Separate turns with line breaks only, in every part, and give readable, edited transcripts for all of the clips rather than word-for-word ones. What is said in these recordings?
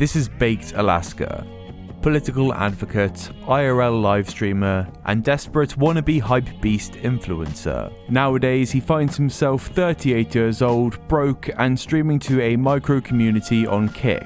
This is Baked Alaska, political advocate, IRL live streamer, and desperate wannabe hypebeast influencer. Nowadays, he finds himself 38 years old, broke, and streaming to a micro community on Kick.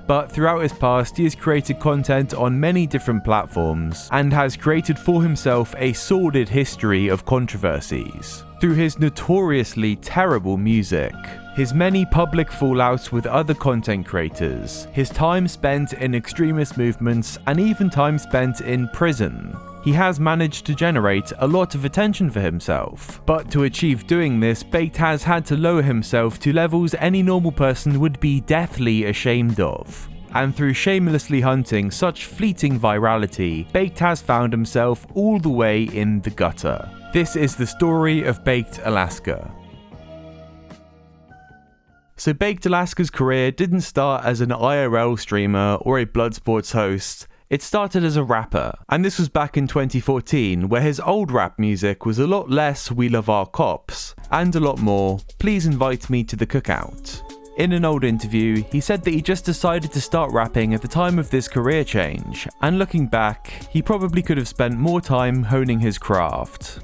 But throughout his past, he has created content on many different platforms, and has created for himself a sordid history of controversies. Through his notoriously terrible music, his many public fallouts with other content creators, his time spent in extremist movements, and even time spent in prison, he has managed to generate a lot of attention for himself. But to achieve doing this, Baked has had to lower himself to levels any normal person would be deathly ashamed of. And through shamelessly hunting such fleeting virality, Baked has found himself all the way in the gutter. This is the story of Baked Alaska. So Baked Alaska's career didn't start as an IRL streamer or a Bloodsports host. It started as a rapper, and this was back in 2014, where his old rap music was a lot less "We Love Our Cops" and a lot more "Please invite me to the cookout." In an old interview, he said that he just decided to start rapping at the time of this career change, and looking back, he probably could have spent more time honing his craft.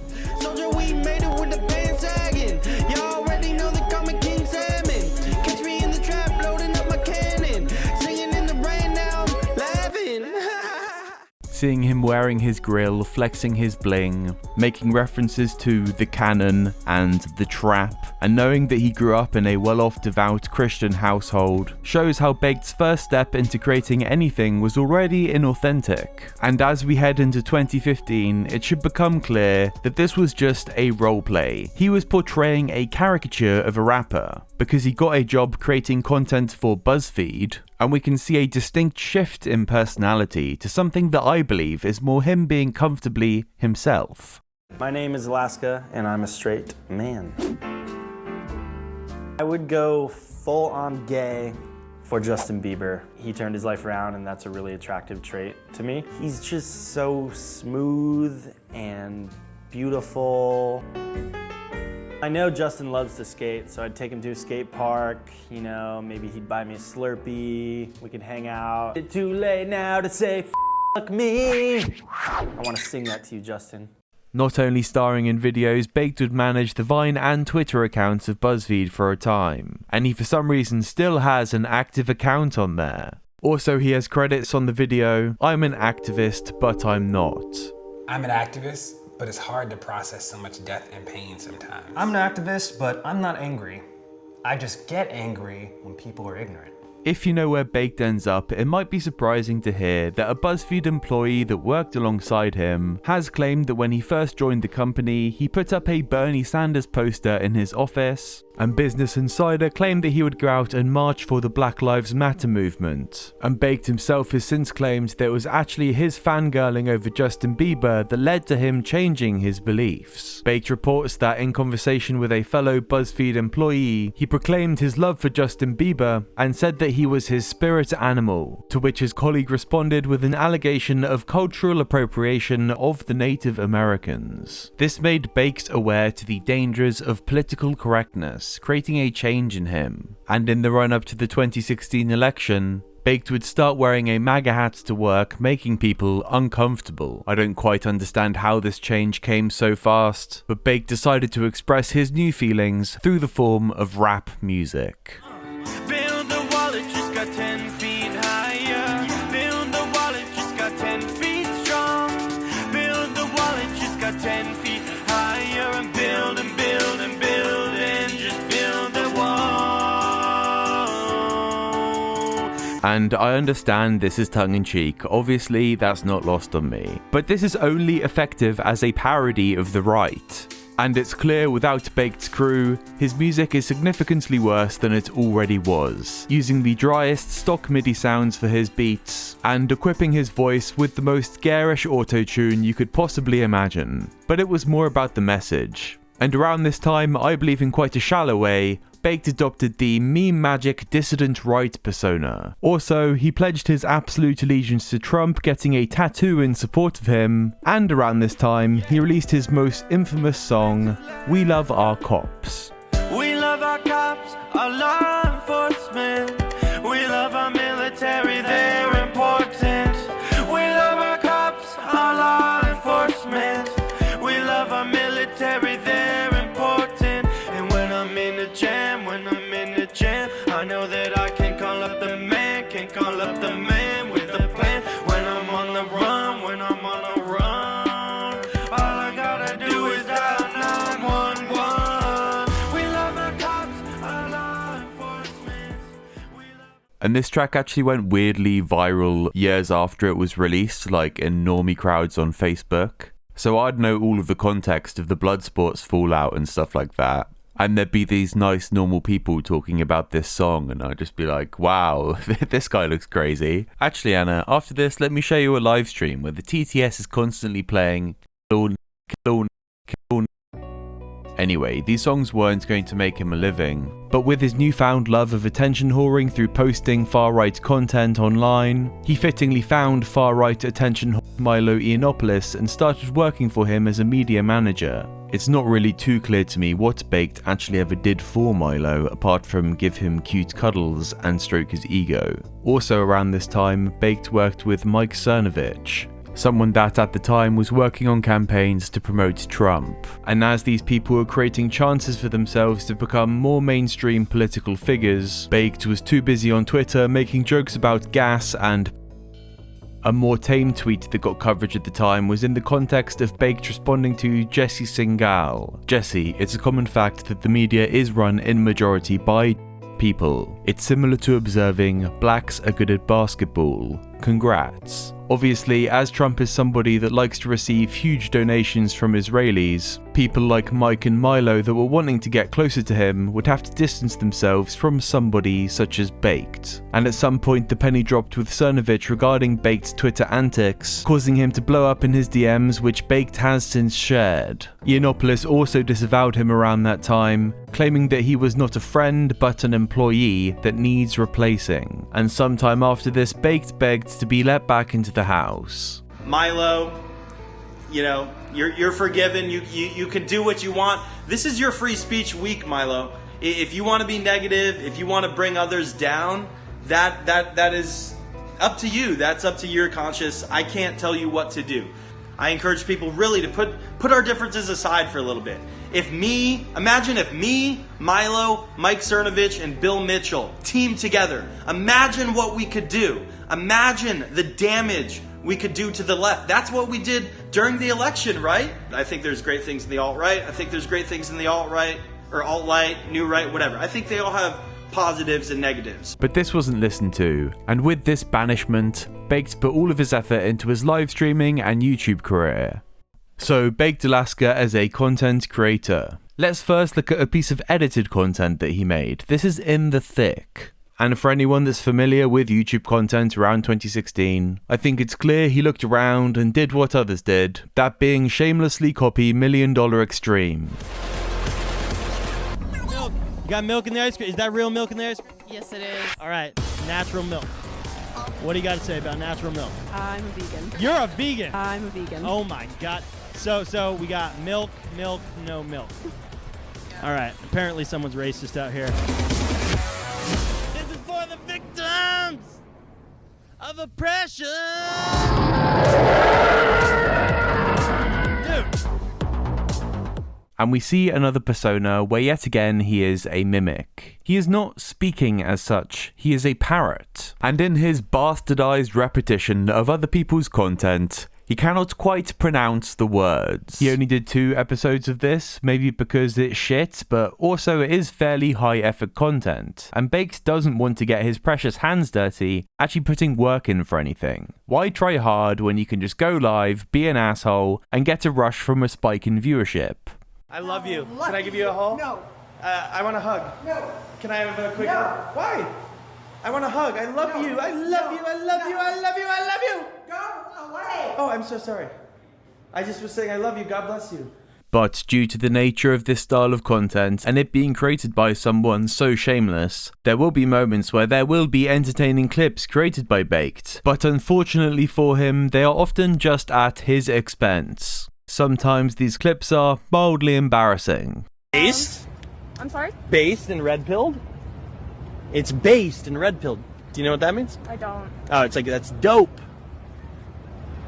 Seeing him wearing his grill, flexing his bling, making references to the canon and the trap, and knowing that he grew up in a well-off devout Christian household, shows how Baked's first step into creating anything was already inauthentic. And as we head into 2015, it should become clear that this was just a roleplay. He was portraying a caricature of a rapper, because he got a job creating content for BuzzFeed, and we can see a distinct shift in personality to something that I believe is more him being comfortably himself.
My name is Alaska, and I'm a straight man. I would go full-on gay for Justin Bieber. He turned his life around, and that's a really attractive trait to me. He's just so smooth and beautiful. I know Justin loves to skate, so I'd take him to a skate park, you know, maybe he'd buy me a Slurpee, we could hang out. It's too late now to say fuck me. I want to sing that to you, Justin.
Not only starring in videos, Baked would manage the Vine and Twitter accounts of BuzzFeed for a time, and he for some reason still has an active account on there. Also, he has credits on the video, "I'm an activist, but I'm not."
I'm an activist, but it's hard to process so much death and pain sometimes.
I'm an activist, but I'm not angry. I just get angry when people are ignorant.
If you know where Baked ends up, it might be surprising to hear that a BuzzFeed employee that worked alongside him has claimed that when he first joined the company, he put up a Bernie Sanders poster in his office, and Business Insider claimed that he would go out and march for the Black Lives Matter movement. And Baked himself has since claimed that it was actually his fangirling over Justin Bieber that led to him changing his beliefs. Baked reports that in conversation with a fellow BuzzFeed employee, he proclaimed his love for Justin Bieber and said that he was his spirit animal, to which his colleague responded with an allegation of cultural appropriation of the Native Americans. This made Baked aware to the dangers of political correctness, creating a change in him. And in the run-up to the 2016 election, Baked would start wearing a MAGA hat to work, making people uncomfortable. I don't quite understand how this change came so fast, but Baked decided to express his new feelings through the form of rap music.
Build the wall, it just got 10 feet higher. Build the wall, it just got 10 feet strong. Build the wall, it just got 10 feet higher. And build and build and build and just build the wall.
And I understand this is tongue-in-cheek, obviously that's not lost on me. But this is only effective as a parody of the right. And it's clear without Baked's crew, his music is significantly worse than it already was, using the driest stock MIDI sounds for his beats, and equipping his voice with the most garish auto-tune you could possibly imagine. But it was more about the message. And around this time, I believe in quite a shallow way, Baked adopted the meme magic dissident right persona. Also, he pledged his absolute allegiance to Trump, getting a tattoo in support of him, and around this time, he released his most infamous song, We Love Our Cops.
We love our cops, our law enforcement. We love our military
and this track actually went weirdly viral years after it was released, like in normie crowds on Facebook. So I'd know all of the context of the Bloodsports Fallout and stuff like that. And there'd be these nice normal people talking about this song, and I'd just be like, wow, this guy looks crazy. Actually, Anna, after this, let me show you a live stream where the TTS is constantly playing. Anyway, these songs weren't going to make him a living, but with his newfound love of attention whoring through posting far-right content online, he fittingly found far-right attention whore Milo Yiannopoulos and started working for him as a media manager. It's not really too clear to me what Baked actually ever did for Milo, apart from give him cute cuddles and stroke his ego. Also around this time, Baked worked with Mike Cernovich, someone that at the time was working on campaigns to promote Trump. And as these people were creating chances for themselves to become more mainstream political figures, Baked was too busy on Twitter making jokes about gas and... A more tame tweet that got coverage at the time was in the context of Baked responding to Jesse Singal. Jesse, it's a common fact that the media is run in majority by people. It's similar to observing blacks are good at basketball. Congrats. Obviously, as Trump is somebody that likes to receive huge donations from Israelis, people like Mike and Milo that were wanting to get closer to him would have to distance themselves from somebody such as Baked. And at some point the penny dropped with Cernovich regarding Baked's Twitter antics, causing him to blow up in his DMs, which Baked has since shared. Yiannopoulos also disavowed him around that time, claiming that he was not a friend but an employee that needs replacing. And sometime after this, Baked begged to be let back into the house.
Milo, you know, you're forgiven. You can do what you want. This is your free speech week, Milo. If you want to be negative, if you want to bring others down, that is up to you. That's up to your conscience. I can't tell you what to do. I encourage people really to put our differences aside for a little bit. Imagine if me, Milo, Mike Cernovich, and Bill Mitchell teamed together. Imagine what we could do. Imagine the damage we could do to the left. That's what we did during the election, right? I think there's great things in the alt-right. I think there's great things in the alt-right, or alt-right, new right, whatever. I think they all have positives and negatives.
But this wasn't listened to, and with this banishment, Baked put all of his effort into his live streaming and YouTube career. So, Baked Alaska as a content creator. Let's first look at a piece of edited content that he made. This is In the Thick. And for anyone that's familiar with YouTube content around 2016, I think it's clear he looked around and did what others did, that being shamelessly copy $1 Million Extreme.
Milk. You got milk in the ice cream? Is that real milk in the ice cream?
Yes, it is.
All right, natural milk. What do you got to say about natural milk?
I'm a vegan.
You're a vegan?
I'm a vegan.
Oh my God. So we got milk, no milk.
Yeah.
All right, apparently someone's racist out here. This is for the victims of oppression. Dude.
And we see another persona where yet again he is a mimic. He is not speaking as such, he is a parrot. And in his bastardized repetition of other people's content, he cannot quite pronounce the words. He only did 2 episodes of this, maybe because it's shit, but also it is fairly high effort content. And Baked doesn't want to get his precious hands dirty actually putting work in for anything. Why try hard when you can just go live, be an asshole, and get a rush from a spike in viewership?
I love you. Can I give you a hug?
No.
I want a hug.
No.
Can I have a quick
No.
hug? Why? I want a hug. I love
No.
you. I love
No.
you. I love you. I love you. I love you.
Go away.
Oh, I'm so sorry. I just was saying I love you. God bless you.
But due to the nature of this style of content and it being created by someone so shameless, there will be moments where there will be entertaining clips created by Baked. But unfortunately for him, they are often just at his expense. Sometimes these clips are mildly embarrassing.
Based?
I'm sorry?
Based and red-pilled? It's based and red-pilled. Do you know what that means?
I don't.
Oh, it's like, that's dope.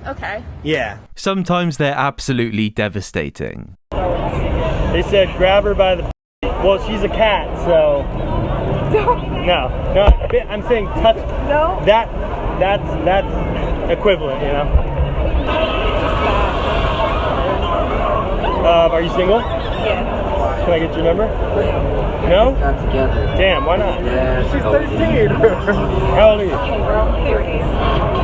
Okay.
Yeah.
Sometimes they're absolutely devastating.
They said grab her by the... Well, she's a cat, so... No, I'm saying touch...
No.
That's equivalent, you know? Are you single?
Yeah.
Can I get your number? No? Not together. Damn, why not? She's 13. How old are you?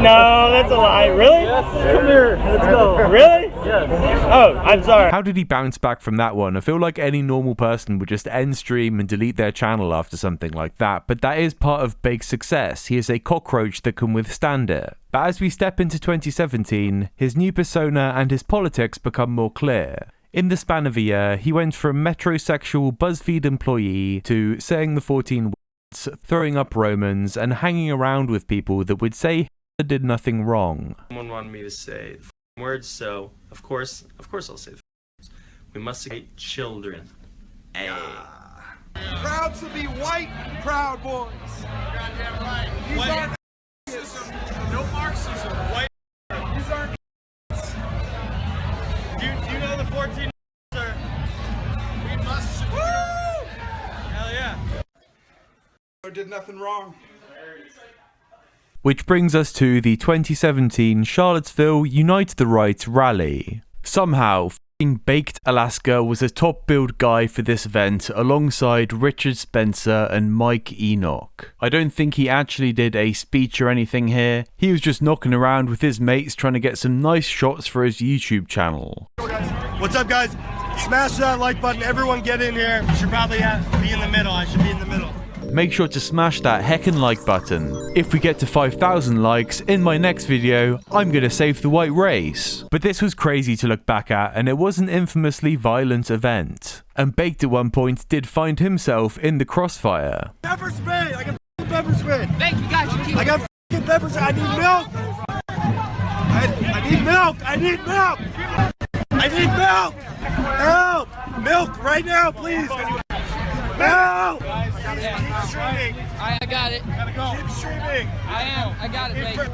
No, that's a lie. Really? Yes. Come here. Let's go. Really? Yes. Oh, I'm sorry.
How did he bounce back from that one? I feel like any normal person would just end stream and delete their channel after something like that, but that is part of Bake's success. He is a cockroach that can withstand it. But as we step into 2017, his new persona and his politics become more clear. In the span of a year, he went from metrosexual BuzzFeed employee to saying the 14 words, throwing up Romans, and hanging around with people that would say he did nothing wrong.
Someone wanted me to say the words, so of course I'll say the words. We must educate children. Hey.
Proud to be white, proud boys. Goddamn right. These aren't Marxism. No Marxism. White. These aren't.
Do you know the 14 sir?
We must. Woo!
Hell yeah.
I did nothing wrong.
Which brings us to the 2017 Charlottesville Unite the Right rally. Somehow, Baked Alaska was a top billed guy for this event alongside Richard Spencer and Mike Enoch. I don't think he actually did a speech or anything here. He was just knocking around with his mates trying to get some nice shots for his YouTube channel.
What's up, guys? Smash that like button. Everyone get in here. You should probably be in the middle. I should be in the middle.
Make sure to smash that heckin' like button. If we get to 5,000 likes, in my next video, I'm gonna save the white race. But this was crazy to look back at, and it was an infamously violent event. And Baked at one point did find himself in the crossfire.
Pepper spray! I got pepper spray!
Thank you guys,
I got pepper spray! I need milk! I need milk! I need milk! I need milk! Help! Milk right now, please! Milk! Keep streaming.
I got it.
Gotta go. Keep streaming.
I got it, Blake.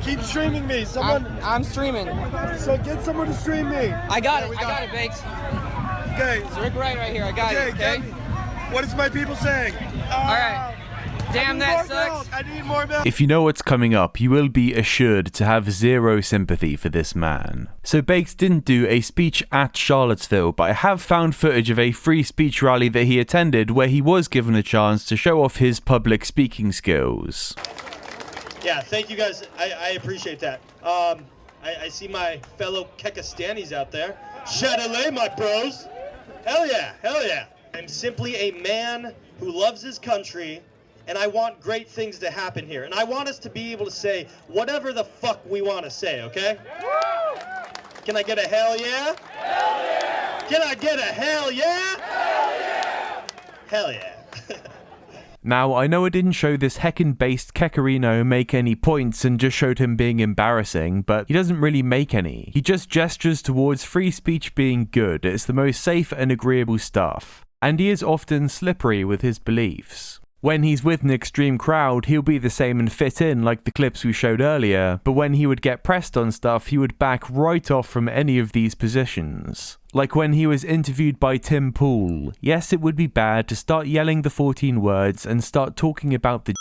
Keep streaming me. Someone.
I'm streaming.
So get someone to stream me.
I got it. I got it, Bakes.
Okay.
It's Rick right here. I got it. Okay.
What is my people saying?
All right. Damn, that sucks.
I need more milk.
If you know what's coming up, you will be assured to have zero sympathy for this man. So Bakes didn't do a speech at Charlottesville, but I have found footage of a free speech rally that he attended where he was given a chance to show off his public speaking skills.
Yeah, thank you guys. I appreciate that. I see my fellow Kekistanis out there. Chatelet, my bros. Hell yeah, hell yeah. I'm simply a man who loves his country, and I want great things to happen here. And I want us to be able to say whatever the fuck we want to say, okay? Can I get a hell yeah? Hell yeah! Can I get a hell yeah? Hell yeah! Hell yeah.
Now, I know I didn't show this heckin'-based Kekarino make any points and just showed him being embarrassing, but he doesn't really make any. He just gestures towards free speech being good. It's the most safe and agreeable stuff. And he is often slippery with his beliefs. When he's with an extreme crowd, he'll be the same and fit in like the clips we showed earlier, but when he would get pressed on stuff, he would back right off from any of these positions. Like when he was interviewed by Tim Pool. Yes, it would be bad to start yelling the 14 words and start talking about the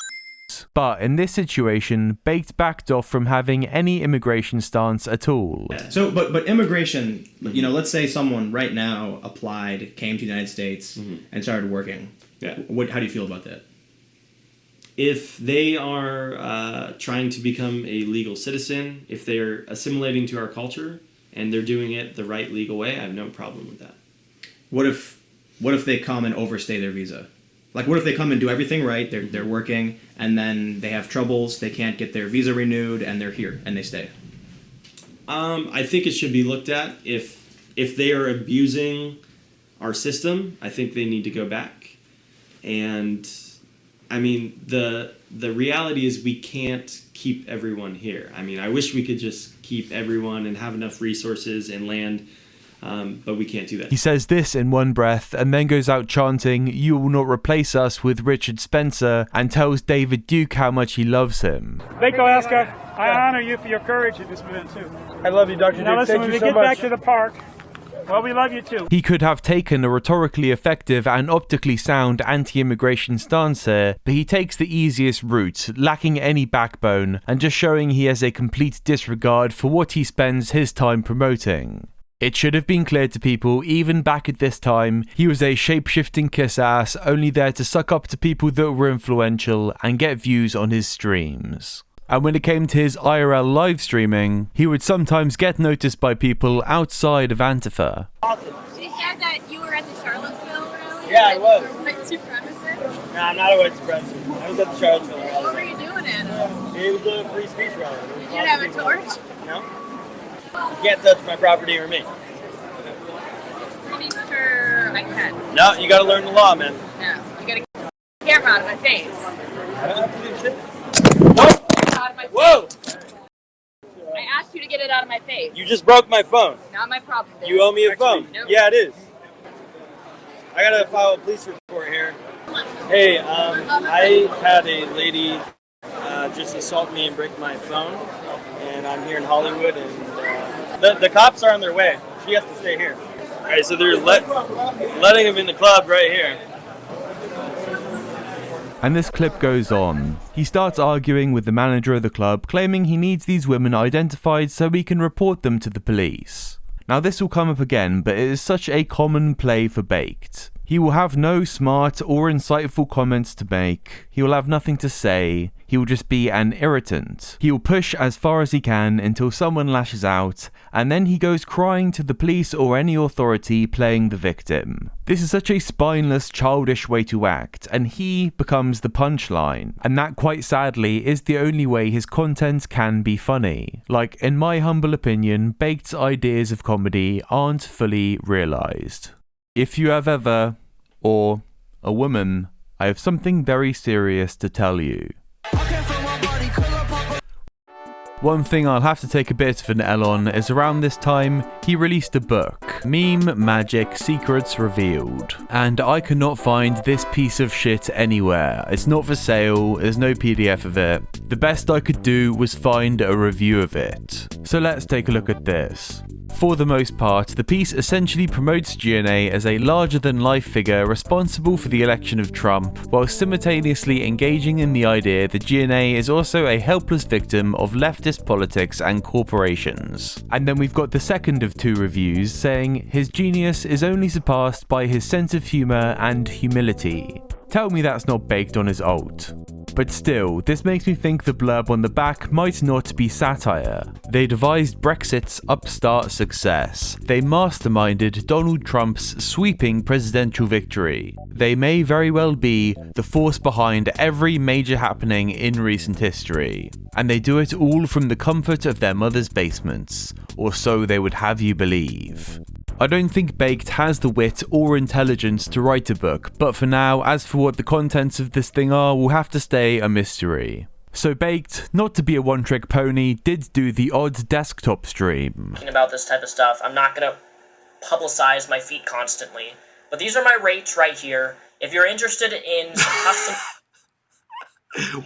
but in this situation, Baked backed off from having any immigration stance at all.
So, but immigration, you know, let's say someone right now applied, came to the United States, and started working.
Yeah.
How do you feel about that?
If they are trying to become a legal citizen, if they're assimilating to our culture, and they're doing it the right legal way, I have no problem with that.
What if they come and overstay their visa? Like, what if they come and do everything right, they're working, and then they have troubles, they can't get their visa renewed, and they're here, and they stay?
I think it should be looked at. If they are abusing our system, I think they need to go back. And, I mean, the reality is we can't keep everyone here. I mean, I wish we could just keep everyone and have enough resources and land, but we can't do that.
He says this in one breath and then goes out chanting, "You will not replace us," with Richard Spencer, and tells David Duke how much he loves him.
Lake Alaska, I honor you for your courage in this event too. I love you, Dr. Duke. Listen, when we get back to the park, well, we love you too.
He could have taken a rhetorically effective and optically sound anti-immigration stance here, but he takes the easiest route, lacking any backbone, and just showing he has a complete disregard for what he spends his time promoting. It should have been clear to people, even back at this time, he was a shape-shifting kiss-ass, only there to suck up to people that were influential and get views on his streams. And when it came to his IRL live streaming, he would sometimes get noticed by people outside of Antifa.
Awesome. She said that you were at the Charlottesville rally?
Yeah, I was.
White supremacist?
Nah, I'm not a white supremacist. I was at the Charlottesville rally.
What were you doing at it?
It was a free speech rally.
Did you have a torch?
No. You can't touch my property or me.
Pretty sure I can.
No, you gotta learn the law, man.
No, you gotta get the camera out of my face.
I don't have to do shit.
Out of my
Whoa!
face. I asked you to get it out of my face.
You just broke my phone.
Not my problem.
You owe me a phone.
Nope.
Yeah, it is. I gotta file a police report here. Hey, I had a lady just assault me and break my phone, and I'm here in Hollywood, and the cops are on their way. She has to stay here. All right, so they're letting him in the club right here.
And this clip goes on. He starts arguing with the manager of the club, claiming he needs these women identified so he can report them to the police. Now this will come up again, but it is such a common play for Baked. He will have no smart or insightful comments to make, he will have nothing to say, he will just be an irritant. He will push as far as he can until someone lashes out, and then he goes crying to the police or any authority playing the victim. This is such a spineless, childish way to act, and he becomes the punchline, and that quite sadly is the only way his content can be funny. Like, in my humble opinion, Baked's ideas of comedy aren't fully realised. If you have ever, or a woman, I have something very serious to tell you. One thing I'll have to take a bit of an L on is around this time, he released a book, Meme Magic Secrets Revealed, and I could not find this piece of shit anywhere. It's not for sale, there's no PDF of it. The best I could do was find a review of it. So let's take a look at this. For the most part, the piece essentially promotes GNA as a larger-than-life figure responsible for the election of Trump, while simultaneously engaging in the idea that GNA is also a helpless victim of leftist politics and corporations. And then we've got the second of two reviews saying his genius is only surpassed by his sense of humour and humility. Tell me that's not baked on his alt. But still, this makes me think the blurb on the back might not be satire. They devised Brexit's upstart success. They masterminded Donald Trump's sweeping presidential victory. They may very well be the force behind every major happening in recent history. And they do it all from the comfort of their mother's basements, or so they would have you believe. I don't think Baked has the wit or intelligence to write a book, but for now, as for what the contents of this thing are, will have to stay a mystery. So Baked, not to be a one-trick pony, did do the odd desktop stream.
About this type of stuff, I'm not gonna publicize my feet constantly, but these are my rates right here. If you're interested in some custom...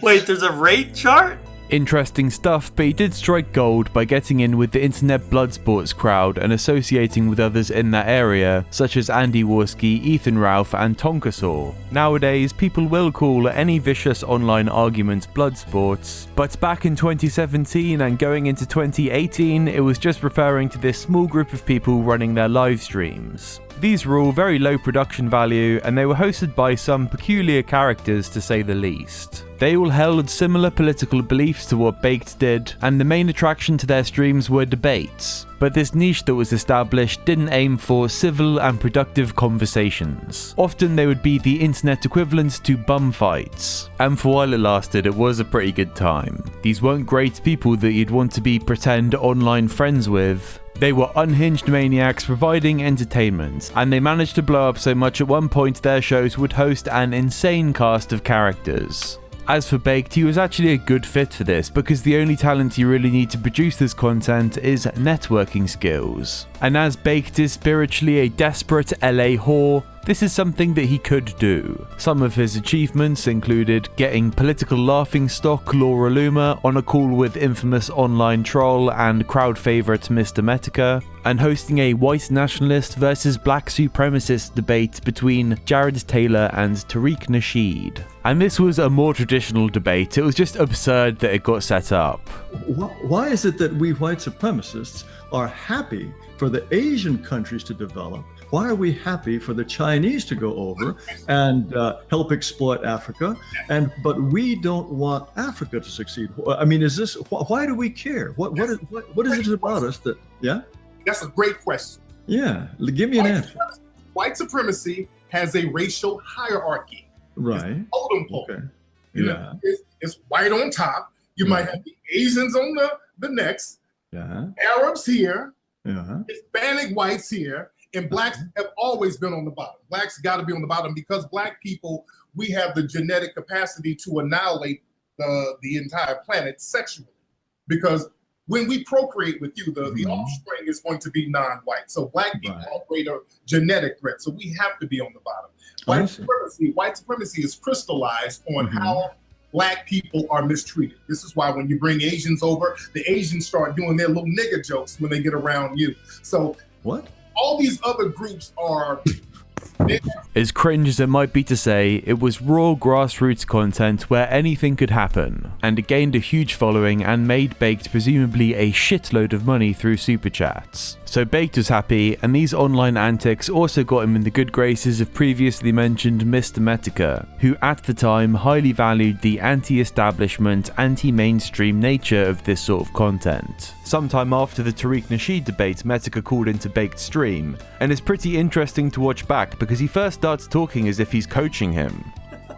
Wait, there's a rate chart?
Interesting stuff, but he did strike gold by getting in with the internet Bloodsports crowd and associating with others in that area, such as Andy Warski, Ethan Ralph, and Tonkasaw. Nowadays, people will call any vicious online argument Bloodsports, but back in 2017 and going into 2018, it was just referring to this small group of people running their live streams. These were all very low production value, and they were hosted by some peculiar characters to say the least. They all held similar political beliefs to what Baked did, and the main attraction to their streams were debates. But this niche that was established didn't aim for civil and productive conversations. Often they would be the internet equivalent to bum fights. And for while it lasted, it was a pretty good time. These weren't great people that you'd want to be pretend online friends with. They were unhinged maniacs providing entertainment, and they managed to blow up so much at one point their shows would host an insane cast of characters. As for Baked, he was actually a good fit for this because the only talent you really need to produce this content is networking skills. And as Baked is spiritually a desperate LA whore, This is something that he could do. Some of his achievements included getting political laughingstock Laura Loomer on a call with infamous online troll and crowd favourite Mr. Metica, and hosting a white nationalist versus black supremacist debate between Jared Taylor and Tariq Nasheed. And this was a more traditional debate. It was just absurd that it got set up.
Why is it that we white supremacists are happy for the Asian countries to develop? Why are we happy for the Chinese to go over and help exploit Africa, but we don't want Africa to succeed? I mean, is this, why do we care? What is it about us that, yeah?
That's a great question.
Yeah, give me an answer.
White supremacy has a racial hierarchy.
Right.
Okay. You know, it's white on top. You might have the Asians on the next, Arabs here, Hispanic whites here, and blacks have always been on the bottom. Blacks got to be on the bottom because black people, we have the genetic capacity to annihilate the entire planet sexually. Because when we procreate with you, the offspring is going to be non-white. So black people are a greater genetic threat. So we have to be on the bottom. White supremacy is crystallized on how black people are mistreated. This is why when you bring Asians over, the Asians start doing their little nigger jokes when they get around you. So all these other groups are...
As cringe as it might be to say, it was raw grassroots content where anything could happen, and it gained a huge following and made Baked presumably a shitload of money through super chats. So Baked was happy, and these online antics also got him in the good graces of previously mentioned Mr. Metica, who at the time highly valued the anti-establishment, anti-mainstream nature of this sort of content. Sometime after the Tariq Nasheed debate, Metica called into Baked's stream, and it's pretty interesting to watch back because he first starts talking as if he's coaching him.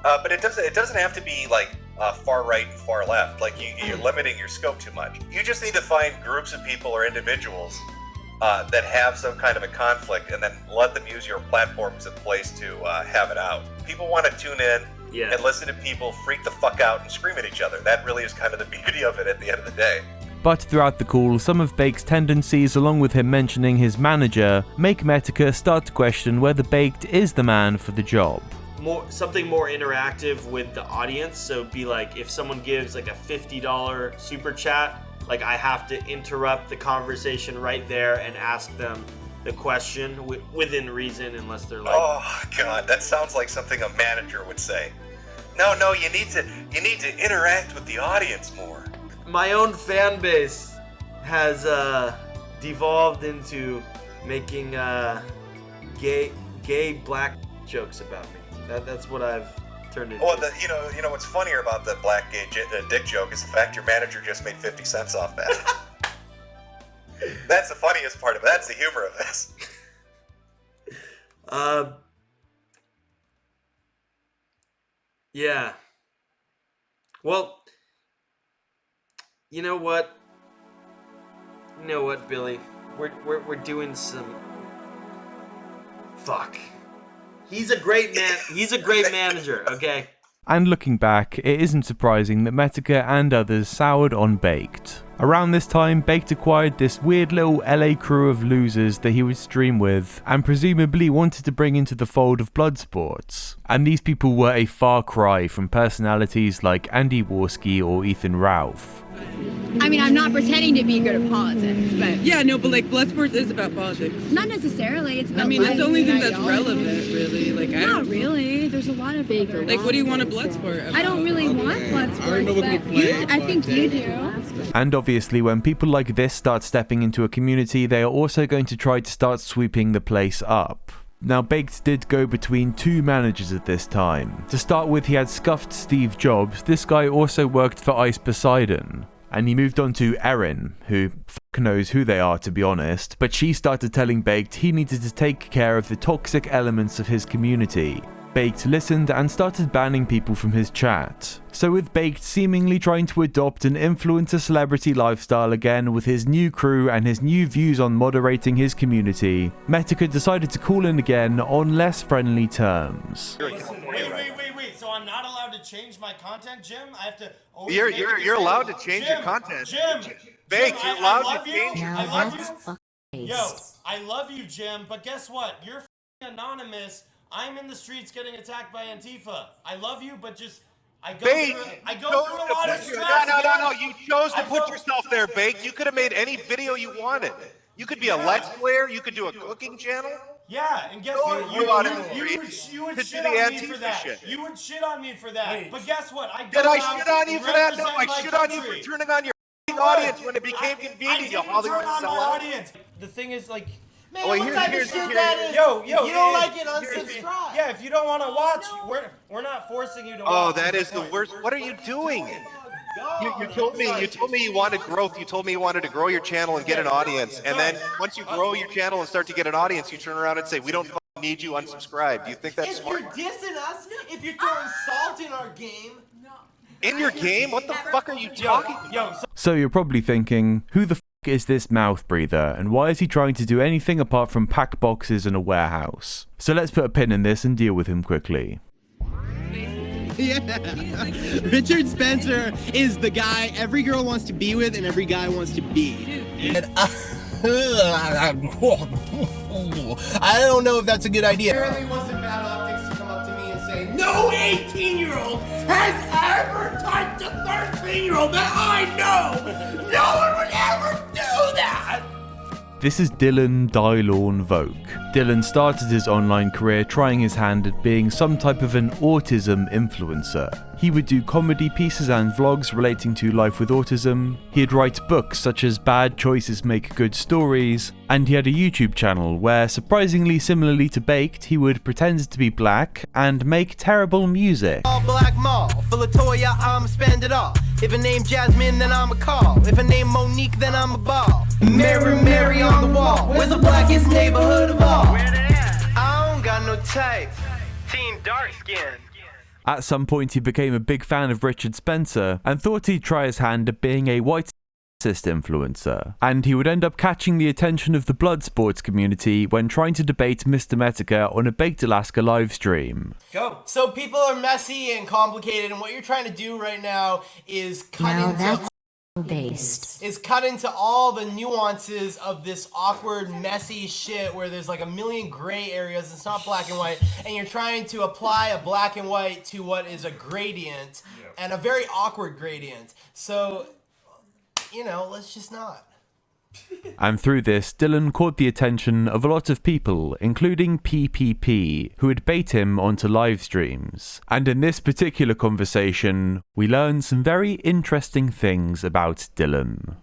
But it doesn't have to be like far right and far left. Like you're limiting your scope too much. You just need to find groups of people or individuals that have some kind of a conflict, and then let them use your platform as a place to have it out. People want to tune in and listen to people freak the fuck out and scream at each other. That really is kind of the beauty of it at the end of the day.
But throughout the call, some of Baked's tendencies, along with him mentioning his manager, make Metica start to question whether Baked is the man for the job.
Something more interactive with the audience. So be like, if someone gives like a $50 super chat, like I have to interrupt the conversation right there and ask them the question within reason, unless they're like,
oh god, that sounds like something a manager would say. No, you need to interact with the audience more.
My own fan base has devolved into making gay black jokes about me. That's what I've turned into.
Well, you know what's funnier about the black gay dick joke is the fact your manager just made 50 cents off that. That's the funniest part of it. That's the humor of this.
Yeah. Well, you know what, Billy? We're doing some... Fuck. He's a great man. He's a great manager, okay?
And looking back, it isn't surprising that Metica and others soured on Baked. Around this time, Baked acquired this weird little LA crew of losers that he would stream with, and presumably wanted to bring into the fold of Bloodsports. And these people were a far cry from personalities like Andy Warski or Ethan Ralph.
I mean, I'm not pretending to be good at politics, but...
Yeah, no, but like, Bloodsports is about politics.
Not necessarily, it's about...
I mean, it's the only thing that's relevant, really. Like,
Not really, there's a lot of big...
Like, what do you want a Bloodsport about?
I don't really want Bloodsports, but I think you do.
And obviously, when people like this start stepping into a community, they are also going to try to start sweeping the place up. Now, Baked did go between two managers at this time. To start with, he had scuffed Steve Jobs. This guy also worked for Ice Poseidon. And he moved on to Erin, who knows who they are, to be honest, but she started telling Baked he needed to take care of the toxic elements of his community. Baked listened and started banning people from his chat. So with Baked seemingly trying to adopt an influencer celebrity lifestyle again with his new crew and his new views on moderating his community, Metica decided to call in again on less friendly terms.
Wait. So I'm not allowed to change my content, Jim? I have to...
You're allowed to change your content.
Jim!
Baked, you're allowed to change your
content. Yo, I love you, Jim, but guess what? You're anonymous I'm in the streets getting attacked by Antifa. I love you, but just I go
Bake,
through a lot of stress.
No. You chose to put yourself there, Bake. You could have made any video you wanted. You could be a Let's Player. You could do a cooking channel.
Yeah, and guess what? You would shit on me for that. You would shit on me for that. But guess what?
Did I shit on you for that? No, I shit on you for turning on your audience when it became convenient. You Hollywood sellout.
The thing is, like,
man, what type of shit that is?
Yo,
if you don't like it,
unsubscribe. Yeah, if you don't want to watch, we're not forcing you to watch.
Oh, that is the worst. What are you doing? You told me you wanted growth. You told me you wanted to grow your channel and get an audience. And then once you grow your channel and start to get an audience, you turn around and say, "We don't need you. Unsubscribe." Do you think that's smart?
If you're dissing us, if you're throwing salt in our game.
In your game? What the fuck are you talking about?
So you're probably thinking, who the is this mouth breather, and why is he trying to do anything apart from pack boxes in a warehouse? So let's put a pin in this and deal with him quickly.
Yeah. Richard Spencer is the guy every girl wants to be with and every guy wants to be. I don't know if that's a good idea.
It really wasn't bad optics to come up to me and say, no 18-year-old has ever touched a 13-year-old that I know. No one would ever do that.
This is Dylan Dylorn Vogue. Dylan started his online career trying his hand at being some type of an autism influencer. He would do comedy pieces and vlogs relating to life with autism. He'd write books such as Bad Choices Make Good Stories, and he had a YouTube channel where, surprisingly similarly to Baked, he would pretend to be black and make terrible music.
All black mall, full of Toya, I'ma spend it all. If a name Jasmine, then I'm a call. If a name Monique, then I'm a ball. Mary on the wall. Where's the blackest neighborhood of all? I don't got no type. Team dark skin.
At some point he became a big fan of Richard Spencer and thought he'd try his hand at being a white racist influencer. And he would end up catching the attention of the Bloodsports community when trying to debate Mr. Metica on a Baked Alaska livestream.
Go. So people are messy and complicated, and what you're trying to do right now is cut into all the nuances of this awkward, messy shit where there's like a million gray areas. It's not black and white, and you're trying to apply a black and white to what is a gradient, and a very awkward gradient. So, you know, let's just not.
And through this, Dylan caught the attention of a lot of people, including PPP, who would bait him onto live streams. And in this particular conversation, we learned some very interesting things about Dylan.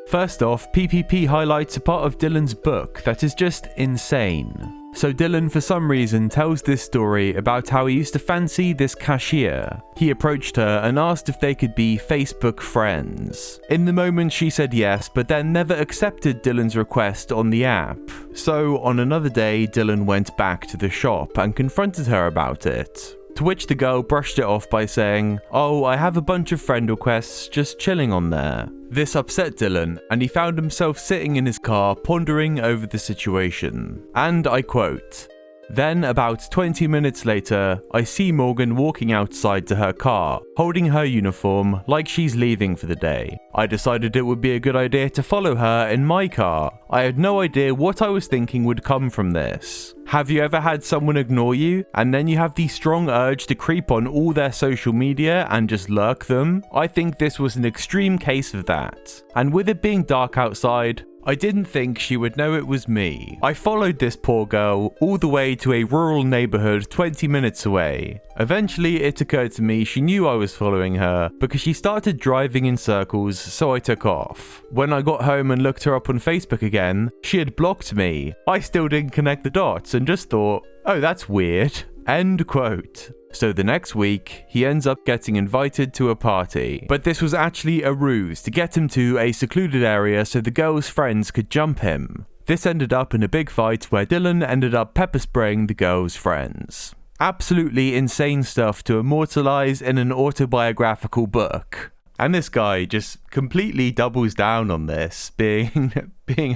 First off, PPP highlights a part of Dylan's book that is just insane. So Dylan, for some reason, tells this story about how he used to fancy this cashier. He approached her and asked if they could be Facebook friends. In the moment she said yes, but then never accepted Dylan's request on the app. So on another day, Dylan went back to the shop and confronted her about it. To which the girl brushed it off by saying, "Oh, I have a bunch of friend requests just chilling on there." This upset Dylan, and he found himself sitting in his car pondering over the situation. And I quote, "Then, about 20 minutes later, I see Morgan walking outside to her car, holding her uniform like she's leaving for the day. I decided it would be a good idea to follow her in my car. I had no idea what I was thinking would come from this. Have you ever had someone ignore you, and then you have the strong urge to creep on all their social media and just lurk them? I think this was an extreme case of that. And with it being dark outside, I didn't think she would know it was me. I followed this poor girl all the way to a rural neighborhood 20 minutes away. Eventually it occurred to me she knew I was following her because she started driving in circles, so I took off. When I got home and looked her up on Facebook again, she had blocked me. I still didn't connect the dots and just thought, oh, that's weird." End quote. So the next week, he ends up getting invited to a party. But this was actually a ruse to get him to a secluded area so the girl's friends could jump him. This ended up in a big fight where Dylan ended up pepper spraying the girl's friends. Absolutely insane stuff to immortalize in an autobiographical book. And this guy just completely doubles down on this, being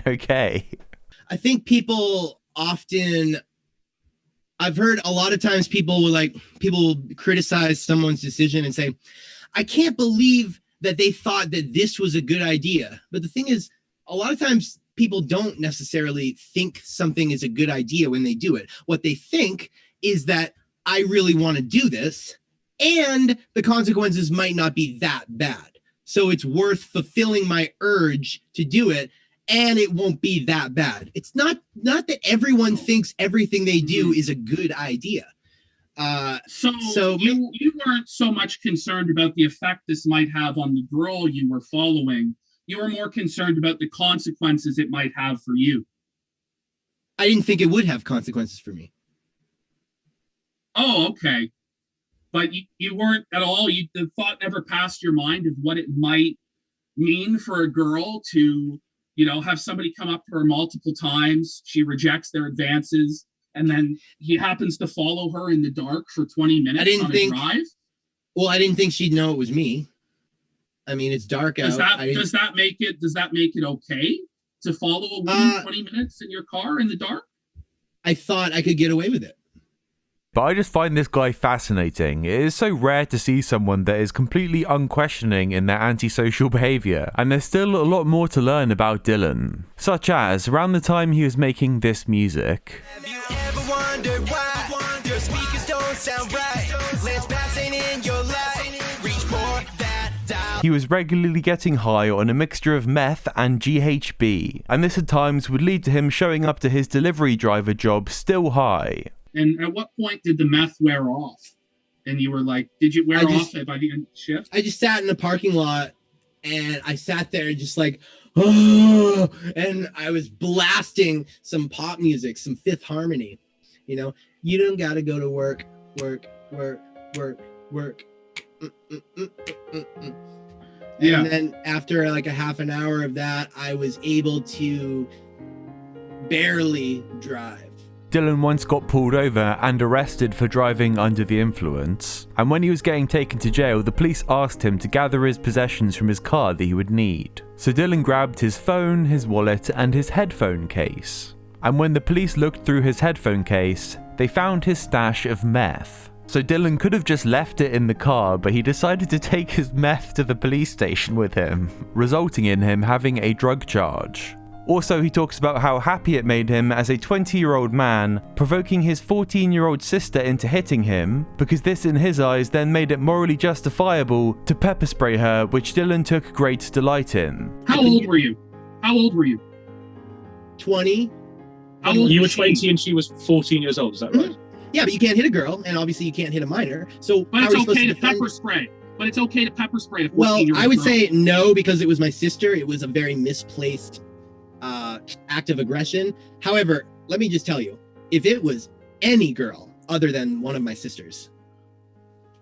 okay.
I think people often... I've heard a lot of times people will criticize someone's decision and say, I can't believe that they thought that this was a good idea. But the thing is, a lot of times people don't necessarily think something is a good idea when they do it. What they think is that I really want to do this, and the consequences might not be that bad. So it's worth fulfilling my urge to do it, and it won't be that bad. It's not that everyone thinks everything they do is a good idea.
So you weren't so much concerned about the effect this might have on the girl you were following. You were more concerned about the consequences it might have for you.
I didn't think it would have consequences for me.
Oh, okay. But you weren't at all, the thought never passed your mind of what it might mean for a girl to, have somebody come up to her multiple times, she rejects their advances, and then he happens to follow her in the dark for 20 minutes on a drive?
Well, I didn't think she'd know it was me. I mean, it's dark out.
Does that make it okay to follow a woman 20 minutes in your car in the dark?
I thought I could get away with it.
But I just find this guy fascinating. It is so rare to see someone that is completely unquestioning in their antisocial behaviour, and there's still a lot more to learn about Dylan. Such as, around the time he was making this music,
Have you ever wondered why your speakers don't sound right? Let's pass in your life. Reach for that dial.
he was regularly getting high on a mixture of meth and GHB, and this at times would lead to him showing up to his delivery driver job still high.
And at what point did the meth wear off? And you were like, did it wear off by the end of the shift?
I just sat in the parking lot, and I sat there just like, oh, and I was blasting some pop music, some Fifth Harmony. You don't got to go to work.
Yeah.
And then after like a half an hour of that, I was able to barely drive.
Dylan once got pulled over and arrested for driving under the influence, and when he was getting taken to jail, the police asked him to gather his possessions from his car that he would need. So Dylan grabbed his phone, his wallet, and his headphone case. And when the police looked through his headphone case, they found his stash of meth. So Dylan could have just left it in the car, but he decided to take his meth to the police station with him, resulting in him having a drug charge. Also, he talks about how happy it made him as a 20-year-old man, provoking his 14-year-old sister into hitting him, because this in his eyes then made it morally justifiable to pepper spray her, which Dylan took great delight in.
How old were you?
20.
How old you were 20 and she was 14 years old, is that right?
Yeah, but you can't hit a girl, and obviously you can't hit a minor. So
But it's okay to pepper spray. But it's okay to pepper spray a 14-year-old
Well, I would
girl.
say no, because it was my sister. It was a very misplaced act of aggression. However, let me just tell you, if it was any girl other than one of my sisters,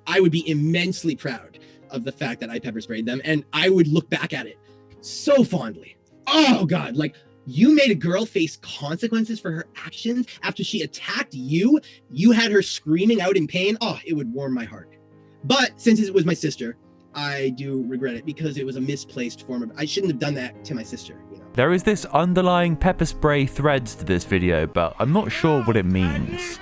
I would be immensely proud of the fact that I pepper sprayed them, and I would look back at it so fondly. Oh God, like, you made a girl face consequences for her actions after she attacked you. You had her screaming out in pain. Oh, it would warm my heart. But since it was my sister, I do regret it because it was a misplaced form of, I shouldn't have done that to my sister.
There is this underlying pepper spray threads to this video, but I'm not sure what it means.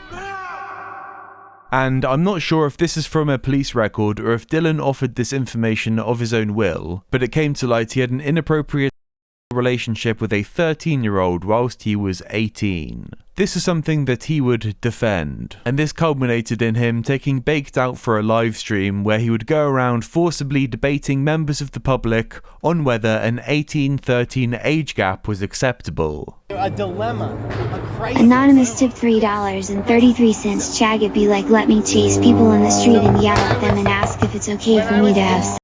And I'm not sure if this is from a police record or if Dylan offered this information of his own will, but it came to light he had an inappropriate relationship with a 13-year-old whilst he was 18. This is something that he would defend, and this culminated in him taking Baked out for a live stream where he would go around forcibly debating members of the public on whether an 18-13 age gap was acceptable.
A dilemma, a crisis.
Anonymous tip $3.33. Chag, it be like, let me chase people in the street and yell at them and ask if it's okay for me to have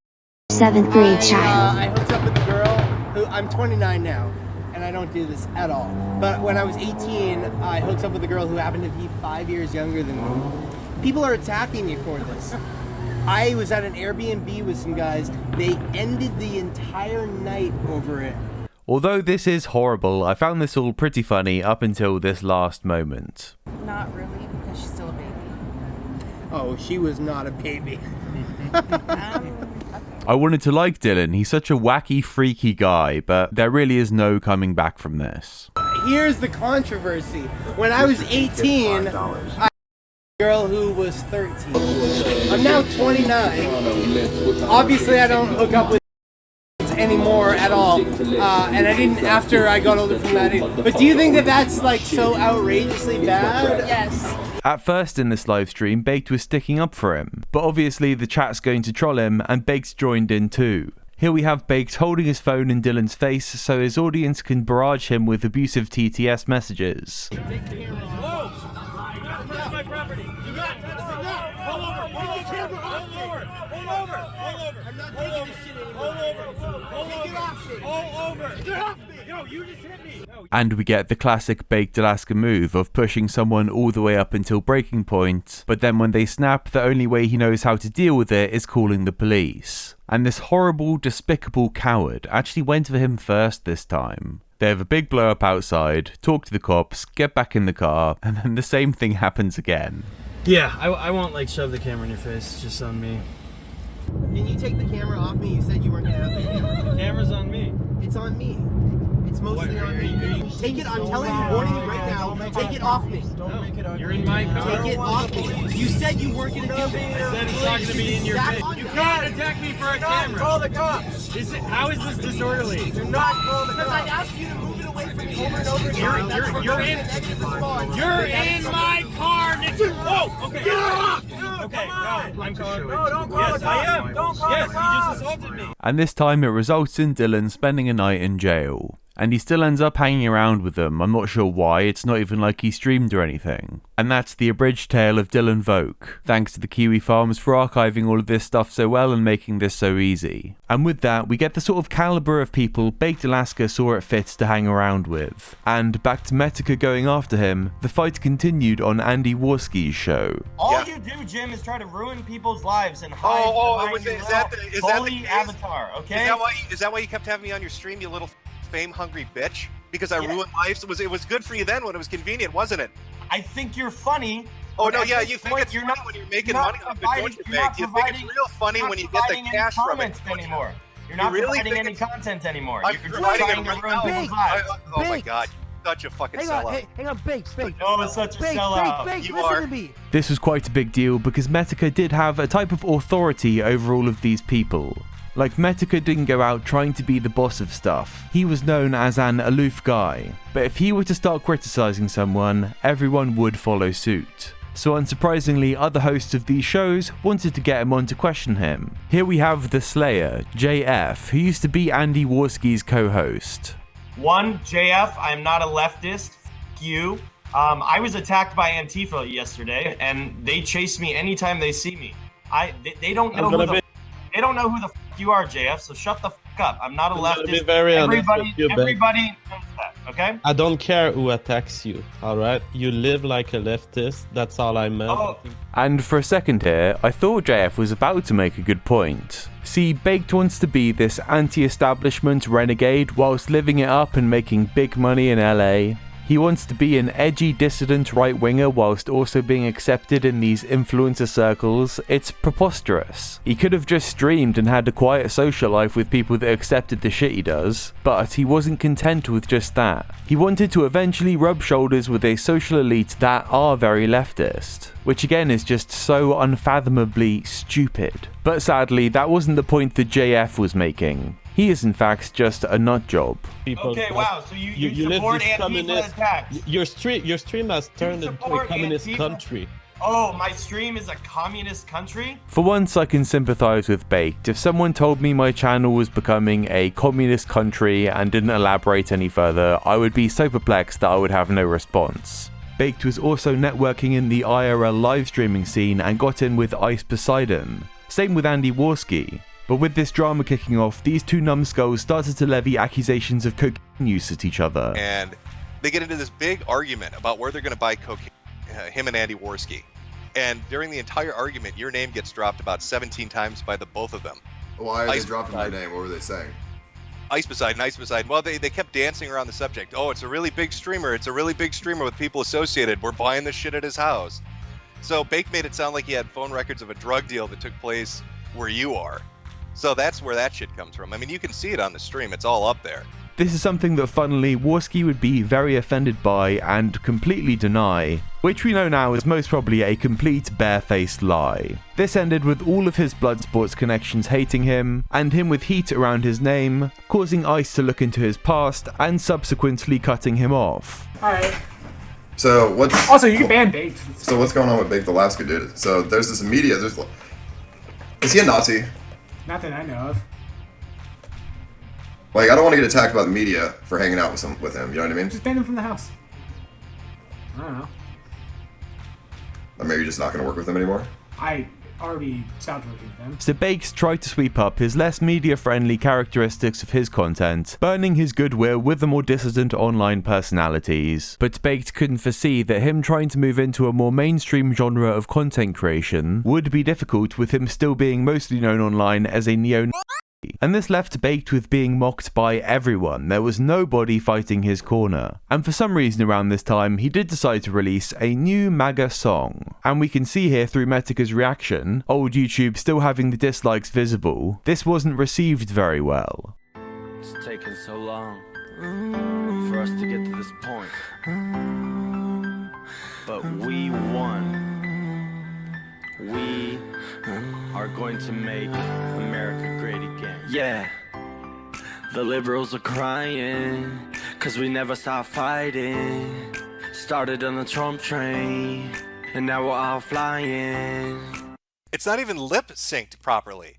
7th grade child.
I hooked up with a girl who, I'm 29 now, and I don't do this at all. But when I was 18, I hooked up with a girl who happened to be 5 years younger than me. People are attacking me for this. I was at an Airbnb with some guys. They ended the entire night over it.
Although this is horrible, I found this all pretty funny up until this last moment.
Not really, because she's still a baby.
Oh, she was not a baby.
I wanted to like Dylan, he's such a wacky, freaky guy, but there really is no coming back from this.
Here's the controversy. When I was 18, I had a girl who was 13. I'm now 29. Obviously, I don't hook up with anymore at all. And I didn't after I got older from that. But do you think that that's like so outrageously bad?
Yes.
At first in this live stream, Baked was sticking up for him, but obviously the chat's going to troll him and Baked joined in too. Here we have Baked holding his phone in Dylan's face so his audience can barrage him with abusive TTS messages. And we get the classic Baked Alaska move of pushing someone all the way up until breaking point, but then when they snap, the only way he knows how to deal with it is calling the police. And this horrible, despicable coward actually went for him first this time. They have a big blow up outside, talk to the cops, get back in the car, and then the same thing happens again.
Yeah, I won't like shove the camera in your face, it's just on me.
Can you take the camera off me? You said you weren't gonna have the camera.
The camera's on me.
It's on me. It's mostly on me. Take it, I'm telling you, warning you right now, take it off me.
Don't make it on. You're in my car.
Take it off me. You said you weren't gonna do it.
I said it's not gonna be in your face. You can't attack me for a camera.
Call the cops.
How is this disorderly?
Do not call the cops. Because I asked you to move it away from me over and over again.
You're in my car, Nick. Whoa! Okay. Get off! Okay, no, I'm calling.
No, don't call the cops.
I am.
Don't call
yes,
the cops.
you just assaulted me.
And this time it results in Dylan spending a night in jail. And he still ends up hanging around with them. I'm not sure why, it's not even like he streamed or anything. And that's the abridged tale of Dylan Voke. Thanks to the Kiwi Farms for archiving all of this stuff so well and making this so easy. And with that, we get the sort of caliber of people Baked Alaska saw it fit to hang around with. And back to Metica going after him, the fight continued on Andy Warski's show.
All you do, Jim, is try to ruin people's lives and hide
is that the case?
avatar, okay?
Is that why you kept having me on your stream, you little fame-hungry bitch? Because I ruined lives? It was good for you then when it was convenient, wasn't it?
I think you're funny.
Oh, no, yeah, you think it's funny when you're making money off the joint you make. You think it's real funny when you get the cash from it.
Anymore. You're not providing any content anymore.
I'm
You're
providing
trying to ruin people's lives.
Oh, my God. Such a fucking sellout.
Hang on, Baked.
Oh, it's such a sellout.
Baked,
You
listen
are.
to me.
This was quite a big deal because Metica did have a type of authority over all of these people. Like, Metica didn't go out trying to be the boss of stuff. He was known as an aloof guy. But if he were to start criticizing someone, everyone would follow suit. So unsurprisingly, other hosts of these shows wanted to get him on to question him. Here we have the Slayer, JF, who used to be Andy Warski's co-host.
One, JF, I'm not a leftist. F you. I was attacked by Antifa yesterday, and they chase me anytime they see me. They don't know who the f you are, JF. So shut the f up. I'm not a leftist.
Be very
everybody
honest with you,
knows that. Okay.
I don't care who attacks you. All right, you live like a leftist. That's all I meant.
Oh.
And for a second here, I thought JF was about to make a good point. See, Baked wants to be this anti-establishment renegade whilst living it up and making big money in LA. He wants to be an edgy dissident right-winger whilst also being accepted in these influencer circles. It's preposterous. He could have just streamed and had a quiet social life with people that accepted the shit he does, but he wasn't content with just that. He wanted to eventually rub shoulders with a social elite that are very leftist, which again is just so unfathomably stupid. But sadly, that wasn't the point that JF was making. He is in fact just a nut job.
Okay, wow, so you support Antifa attacks.
Your stream has turned into a communist country.
Oh, my stream is a communist country?
For once I can sympathize with Baked. If someone told me my channel was becoming a communist country and didn't elaborate any further, I would be so perplexed that I would have no response. Baked was also networking in the IRL live streaming scene and got in with Ice Poseidon. Same with Andy Warski. But with this drama kicking off, these two numbskulls started to levy accusations of cocaine use at each other.
And they get into this big argument about where they're going to buy cocaine, him and Andy Warski. And during the entire argument, your name gets dropped about 17 times by the both of them.
Why are they dropping my name? What were they saying?
Ice Poseidon. Well, they kept dancing around the subject. Oh, it's a really big streamer. It's a really big streamer with people associated. We're buying this shit at his house. So Bake made it sound like he had phone records of a drug deal that took place where you are. So that's where that shit comes from. I mean, you can see it on the stream. It's all up there.
This is something that funnily Warski would be very offended by and completely deny, which we know now is most probably a complete barefaced lie. This ended with all of his Bloodsports connections hating him, and him with heat around his name, causing ICE to look into his past and subsequently cutting him off.
Alright.
So what's...
Also, you can ban Baked.
So what's going on with Baked Alaska, dude? So there's this media, is he a Nazi?
Not that I know of.
Like, I don't want to get attacked by the media for hanging out with him, you know what I mean?
Just ban him from the house. I don't know.
Or maybe you're just not going to work with him anymore?
I already stopped working with them.
So Baked tried to sweep up his less media-friendly characteristics of his content, burning his goodwill with the more dissident online personalities. But Baked couldn't foresee that him trying to move into a more mainstream genre of content creation would be difficult, with him still being mostly known online as a neo-Nazi. And this left Baked with being mocked by everyone. There was nobody fighting his corner. And for some reason around this time, he did decide to release a new MAGA song. And we can see here through Metica's reaction, old YouTube still having the dislikes visible, this wasn't received very well.
It's taken so long for us to get to this point. But we won. We are going to make America great again. Yeah. The liberals are crying, cause we never stopped fighting. Started on the Trump train, and now we're all flying.
It's not even lip synced properly.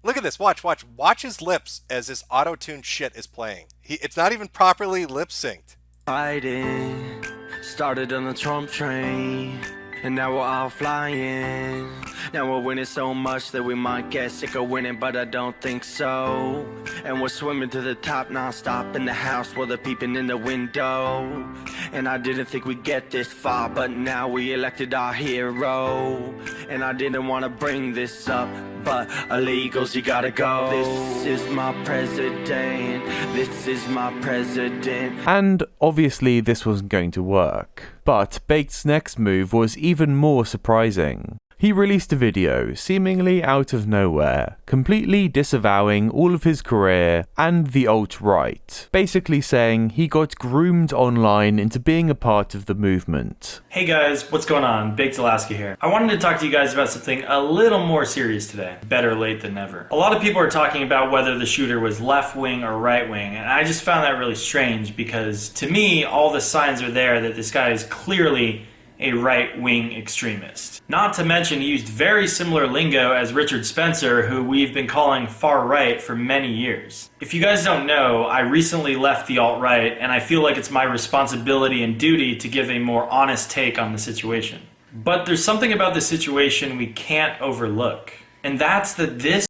Look at this, watch his lips as this auto-tuned shit is playing. It's not even properly lip synced.
Fighting, started on the Trump train, and now we're all flying. Now we're winning so much that we might get sick of winning, but I don't think so. And we're swimming to the top non-stop in the house while they're peeping in the window. And I didn't think we'd get this far, but now we elected our hero. And I didn't want to bring this up, but illegals, you gotta go. This is my president. This is my president.
And obviously this wasn't going to work. But Baked's next move was even more surprising. He released a video, seemingly out of nowhere, completely disavowing all of his career and the alt-right, basically saying he got groomed online into being a part of the movement.
Hey guys, what's going on? Baked Alaska here. I wanted to talk to you guys about something a little more serious today. Better late than never. A lot of people are talking about whether the shooter was left-wing or right-wing, and I just found that really strange because to me, all the signs are there that this guy is clearly a right-wing extremist. Not to mention he used very similar lingo as Richard Spencer, who we've been calling far-right for many years. If you guys don't know, I recently left the alt-right, and I feel like it's my responsibility and duty to give a more honest take on the situation. But there's something about the situation we can't overlook, and that's that this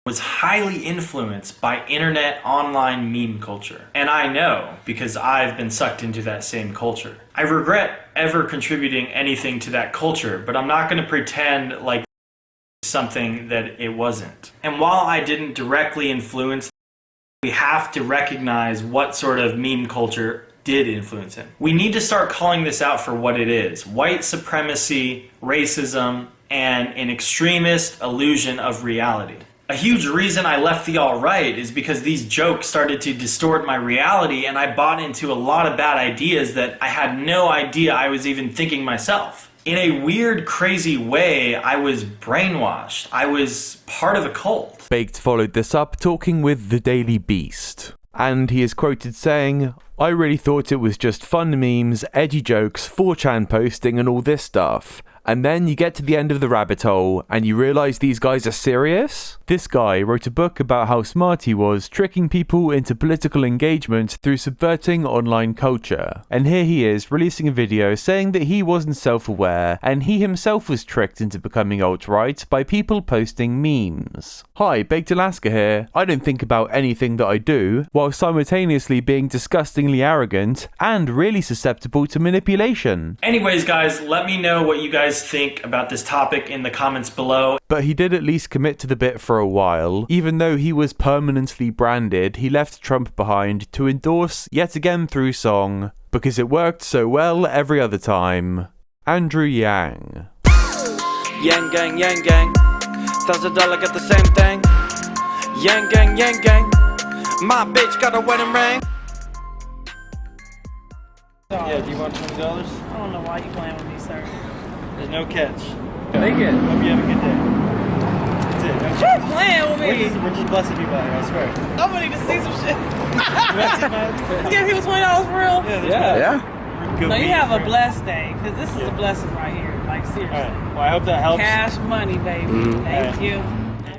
was highly influenced by internet online meme culture. And I know, because I've been sucked into that same culture. I regret ever contributing anything to that culture, but I'm not going to pretend like something that it wasn't. And while I didn't directly influence, we have to recognize what sort of meme culture did influence him. We need to start calling this out for what it is: white supremacy, racism, and an extremist illusion of reality. A huge reason I left the alt-right is because these jokes started to distort my reality, and I bought into a lot of bad ideas that I had no idea I was even thinking myself. In a weird, crazy way, I was brainwashed. I was part of a cult.
Baked followed this up talking with The Daily Beast. And he is quoted saying, "I really thought it was just fun memes, edgy jokes, 4chan posting and all this stuff. And then you get to the end of the rabbit hole and you realize these guys are serious?" This guy wrote a book about how smart he was tricking people into political engagement through subverting online culture. And here he is releasing a video saying that he wasn't self-aware and he himself was tricked into becoming alt-right by people posting memes. Hi, Baked Alaska here. I don't think about anything that I do, while simultaneously being disgustingly arrogant and really susceptible to manipulation.
Anyways guys, let me know what you guys think about this topic in the comments below.
But he did at least commit to the bit for a while. Even though he was permanently branded, he left Trump behind to endorse yet again through song, because it worked so well every other time. Andrew Yang.
Yang gang, $1,000 get the same thing. Yang gang, My bitch got a wedding ring.
Yeah, do you want $20?
I don't know why you playing with me, sir.
There's no catch.
Take it.
Hope you have a good day. That's it. No
Quit playing with me.
We're just blessing people out here, I swear.
I'm gonna need to see some shit.
You
Give people $20 for real?
Yeah.
No, you have a blessed day, because this is a blessing right here. Like, seriously.
All right. Well, I hope that helps.
Cash money, baby. Thank you.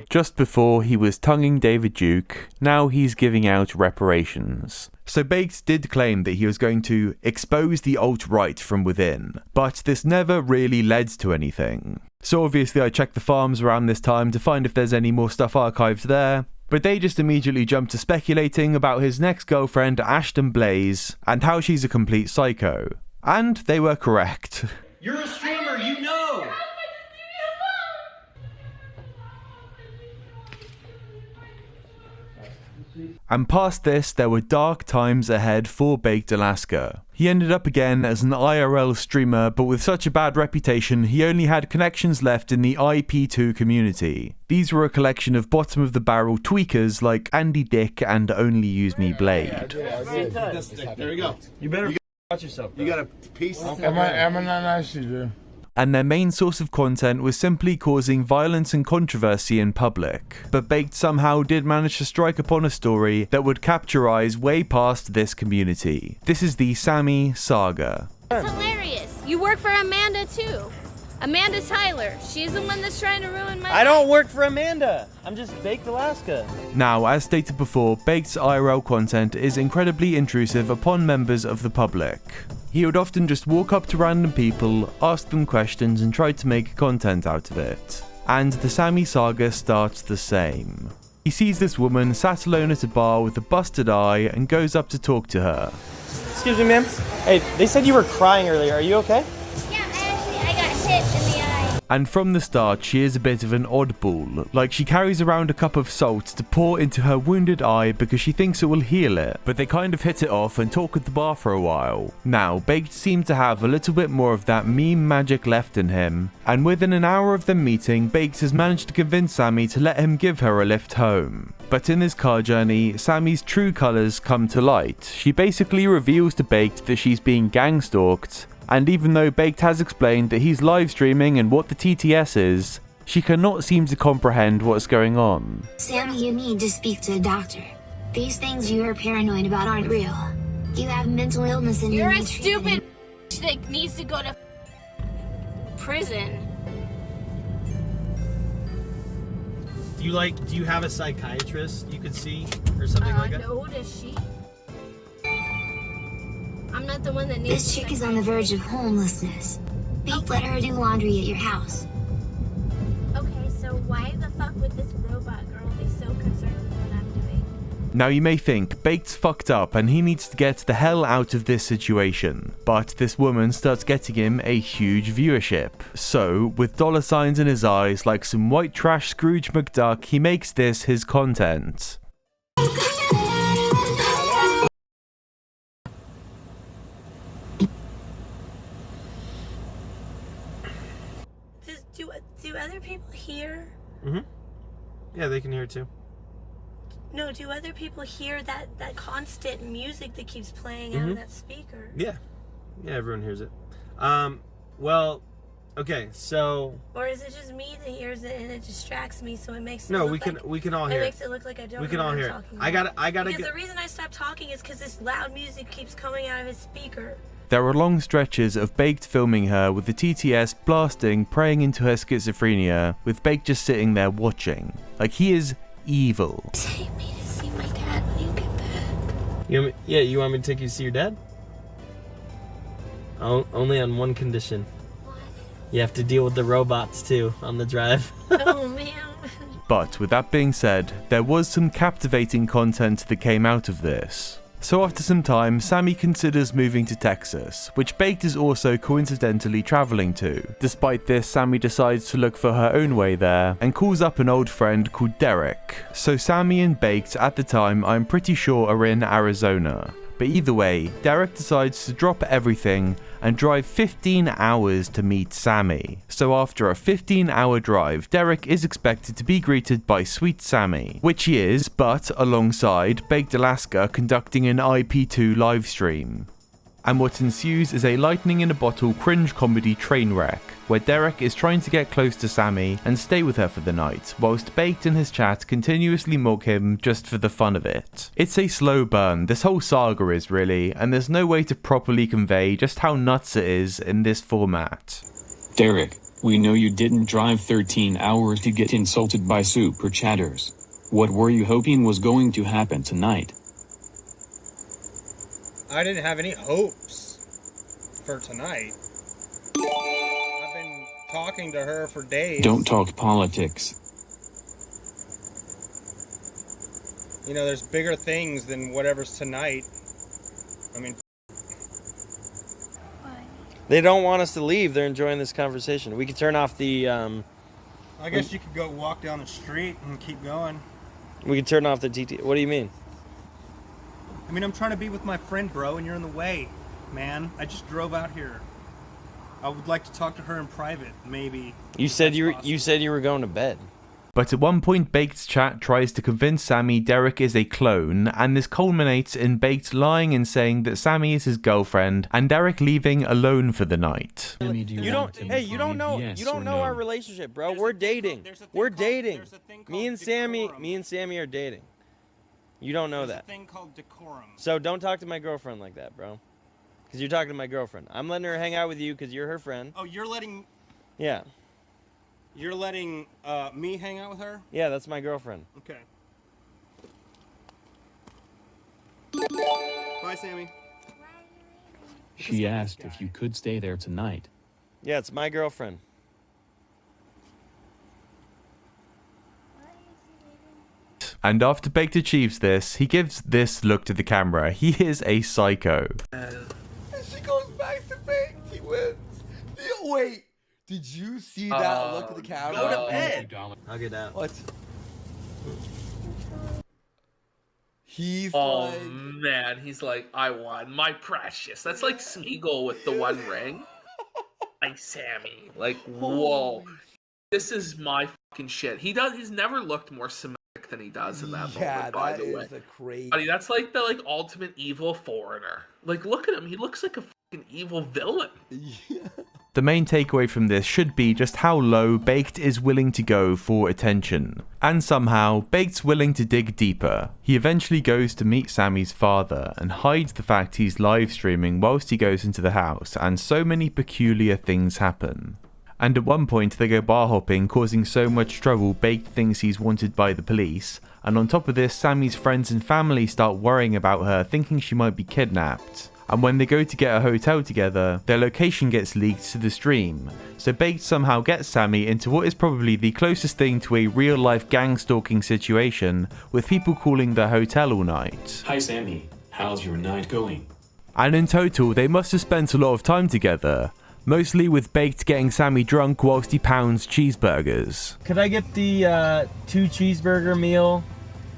Just before he was tonguing David Duke, now he's giving out reparations. So Baked did claim that he was going to expose the alt-right from within, but this never really led to anything. So obviously I checked the farms around this time to find if there's any more stuff archived there, but they just immediately jumped to speculating about his next girlfriend Ashton Blaze and how she's a complete psycho. And they were correct.
You're a streamer, you know.
And past this, there were dark times ahead for Baked Alaska. He ended up again as an IRL streamer, but with such a bad reputation, he only had connections left in the IP2 community. These were a collection of bottom-of-the-barrel tweakers like Andy Dick and Only Use Me Blade.
There you go. You better watch yourself. Bro.
You got a piece?
Am I not nice to do?
And their main source of content was simply causing violence and controversy in public. But Baked somehow did manage to strike upon a story that would capture eyes way past this community. This is the Sammy Saga.
It's hilarious. You work for Amanda too. Amanda Tyler. She's the one that's trying to ruin my
I don't work for Amanda. I'm just Baked Alaska.
Now, as stated before, Baked's IRL content is incredibly intrusive upon members of the public. He would often just walk up to random people, ask them questions and try to make content out of it. And the Sammy Saga starts the same. He sees this woman sat alone at a bar with a busted eye and goes up to talk to her.
Excuse me, ma'am. Hey, they said you were crying earlier. Are you okay?
Yeah, I got hit in the eye.
And from the start, she is a bit of an oddball. Like, she carries around a cup of salt to pour into her wounded eye because she thinks it will heal it, but they kind of hit it off and talk at the bar for a while. Now, Baked seemed to have a little bit more of that meme magic left in him, and within an hour of them meeting, Baked has managed to convince Sammy to let him give her a lift home. But in this car journey, Sammy's true colours come to light. She basically reveals to Baked that she's being gang stalked, and even though Baked has explained that he's live streaming and what the TTS is, she cannot seem to comprehend what's going on.
Sammy, you need to speak to a doctor. These things you are paranoid about aren't real. You have mental illness and
You're
you
a
need
stupid that needs to go to prison.
Do you have a psychiatrist you could see or something like that?
No, does she? I'm not the one that needs.
This chick is on the verge of homelessness. Baked let her do laundry at your house.
Okay, so why the fuck would this robot girl be so concerned with what I'm doing?
Now you may think, Baked's fucked up and he needs to get the hell out of this situation, but this woman starts getting him a huge viewership. So, with dollar signs in his eyes like some white trash Scrooge McDuck, he makes this his content.
Do other people hear?
Mm-hmm. Yeah, they can hear it too.
No, do other people hear that constant music that keeps playing out of that speaker?
Yeah. Yeah, everyone hears it. Well, okay, so.
Or is it just me that hears it and it distracts me, so it makes it
no,
look
we can all hear it.
It makes it look like I don't.
We can
know
all
what
hear
I'm
it.
talking
I gotta.
Because the reason I stopped talking is because this loud music keeps coming out of his speaker.
There are long stretches of Baked filming her with the TTS blasting, preying into her schizophrenia, with Baked just sitting there watching. Like, he is evil.
Take me to see my dad when you get back.
You want me to take you to see your dad? Only on one condition.
What?
You have to deal with the robots too on the drive.
Oh man.
But with that being said, there was some captivating content that came out of this. So after some time, Sammy considers moving to Texas, which Baked is also coincidentally traveling to. Despite this, Sammy decides to look for her own way there, and calls up an old friend called Derek. So Sammy and Baked at the time, I'm pretty sure, are in Arizona. But either way, Derek decides to drop everything and drive 15 hours to meet Sammy. So after a 15-hour drive, Derek is expected to be greeted by Sweet Sammy, which he is, but alongside Baked Alaska conducting an IP2 livestream. And what ensues is a lightning-in-a-bottle cringe comedy train wreck, where Derek is trying to get close to Sammy and stay with her for the night, whilst Baked in his chat continuously mock him just for the fun of it. It's a slow burn, this whole saga is really, and there's no way to properly convey just how nuts it is in this format.
Derek, we know you didn't drive 13 hours to get insulted by super chatters. What were you hoping was going to happen tonight?
I didn't have any hopes for tonight. I've been talking to her for days.
Don't talk politics.
You know, there's bigger things than whatever's tonight. I mean,
They don't want us to leave. They're enjoying this conversation. We could turn off the...
I guess you could go walk down the street and keep going.
We could turn off the TT. What do you mean?
I mean, I'm trying to be with my friend, bro, and you're in the way, man. I just drove out here. I would like to talk to her in private, maybe.
You said you were going to bed.
But at one point, Baked's chat tries to convince Sammy Derek is a clone, and this culminates in Baked lying and saying that Sammy is his girlfriend, and Derek leaving alone for the night.
You don't know our relationship, bro. We're dating. We're dating. Me and Sammy are dating. You don't know that.
There's a thing called decorum.
So don't talk to my girlfriend like that, bro. Because you're talking to my girlfriend. I'm letting her hang out with you because you're her friend.
Oh, you're letting...
Yeah.
You're letting me hang out with her?
Yeah, that's my girlfriend.
Okay. Bye, Sammy.
She asked if you could stay there tonight.
Yeah, it's my girlfriend.
And after Baked achieves this, he gives this look to the camera. He is a psycho.
She goes back to Baked. He wins. Wait, did you see that look at the camera?
Go to bed. I'll get out.
What? He's
man, he's like, I won, my precious. That's like Smeagol with the one ring. Like Sammy. Like, whoa. This is my fucking shit. He's never looked more Semitic than he does in that moment, by the way.
Crazy.
Buddy, that's like the ultimate evil foreigner. Like, look at him. He looks like a fucking evil villain.
Yeah.
The main takeaway from this should be just how low Baked is willing to go for attention. And somehow, Baked's willing to dig deeper. He eventually goes to meet Sammy's father and hides the fact he's live streaming whilst he goes into the house, and so many peculiar things happen. And at one point they go bar hopping, causing so much trouble Baked thinks he's wanted by the police, and on top of this, Sammy's friends and family start worrying about her, thinking she might be kidnapped. And when they go to get a hotel together, their location gets leaked to the stream, so Baked somehow gets Sammy into what is probably the closest thing to a real-life gang stalking situation, with people calling their hotel all night.
Hi Sammy, how's your night going?
And in total, they must have spent a lot of time together, mostly with Baked getting Sammy drunk whilst he pounds cheeseburgers.
Could I get the 2 cheeseburger meal,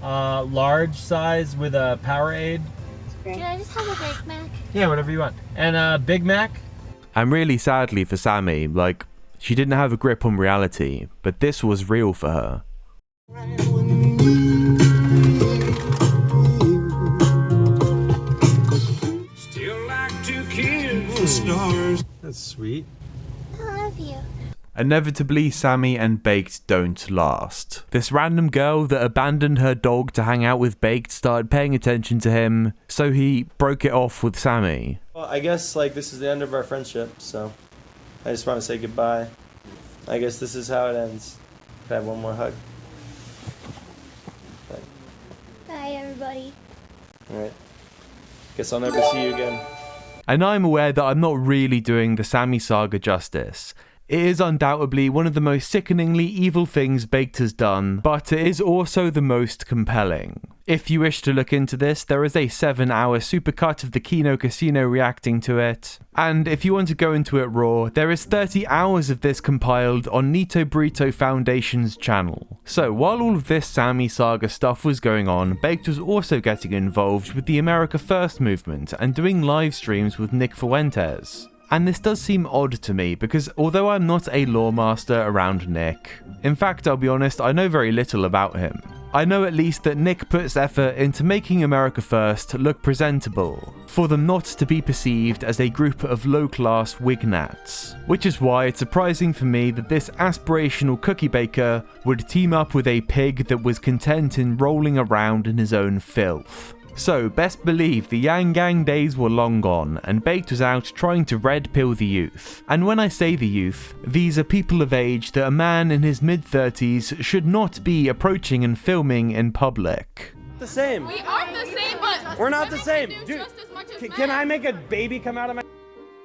large size with a Powerade?
Can I just have a Big Mac?
Yeah, whatever you want. And a Big Mac?
And really sadly for Sammy, like, she didn't have a grip on reality, but this was real for her.
Still like 2 kids and stars.
That's sweet.
I love you.
Inevitably, Sammy and Baked don't last. This random girl that abandoned her dog to hang out with Baked started paying attention to him, so he broke it off with Sammy.
Well, I guess like this is the end of our friendship, so I just want to say goodbye. I guess this is how it ends. Can I have one more hug?
Bye, everybody.
Alright. Guess I'll never see you again.
And I'm aware that I'm not really doing the Sammy Saga justice. It is undoubtedly one of the most sickeningly evil things Baked has done, but it is also the most compelling. If you wish to look into this, there is a 7-hour supercut of the Kino Casino reacting to it. And if you want to go into it raw, there is 30 hours of this compiled on Nito Burrito Foundation's channel. So while all of this Sammy Saga stuff was going on, Baked was also getting involved with the America First movement and doing live streams with Nick Fuentes. And this does seem odd to me because although I'm not a lore master around Nick, in fact I'll be honest, I know very little about him. I know at least that Nick puts effort into making America First look presentable, for them not to be perceived as a group of low-class wignats, which is why it's surprising for me that this aspirational cookie baker would team up with a pig that was content in rolling around in his own filth. So, best believe the Yang Gang days were long gone, and Baked was out trying to red pill the youth. And when I say the youth, these are people of age that a man in his mid-30s should not be approaching and filming in public.
The same.
We are the same, but
we're not the same. Dude, can I make a baby come out of my...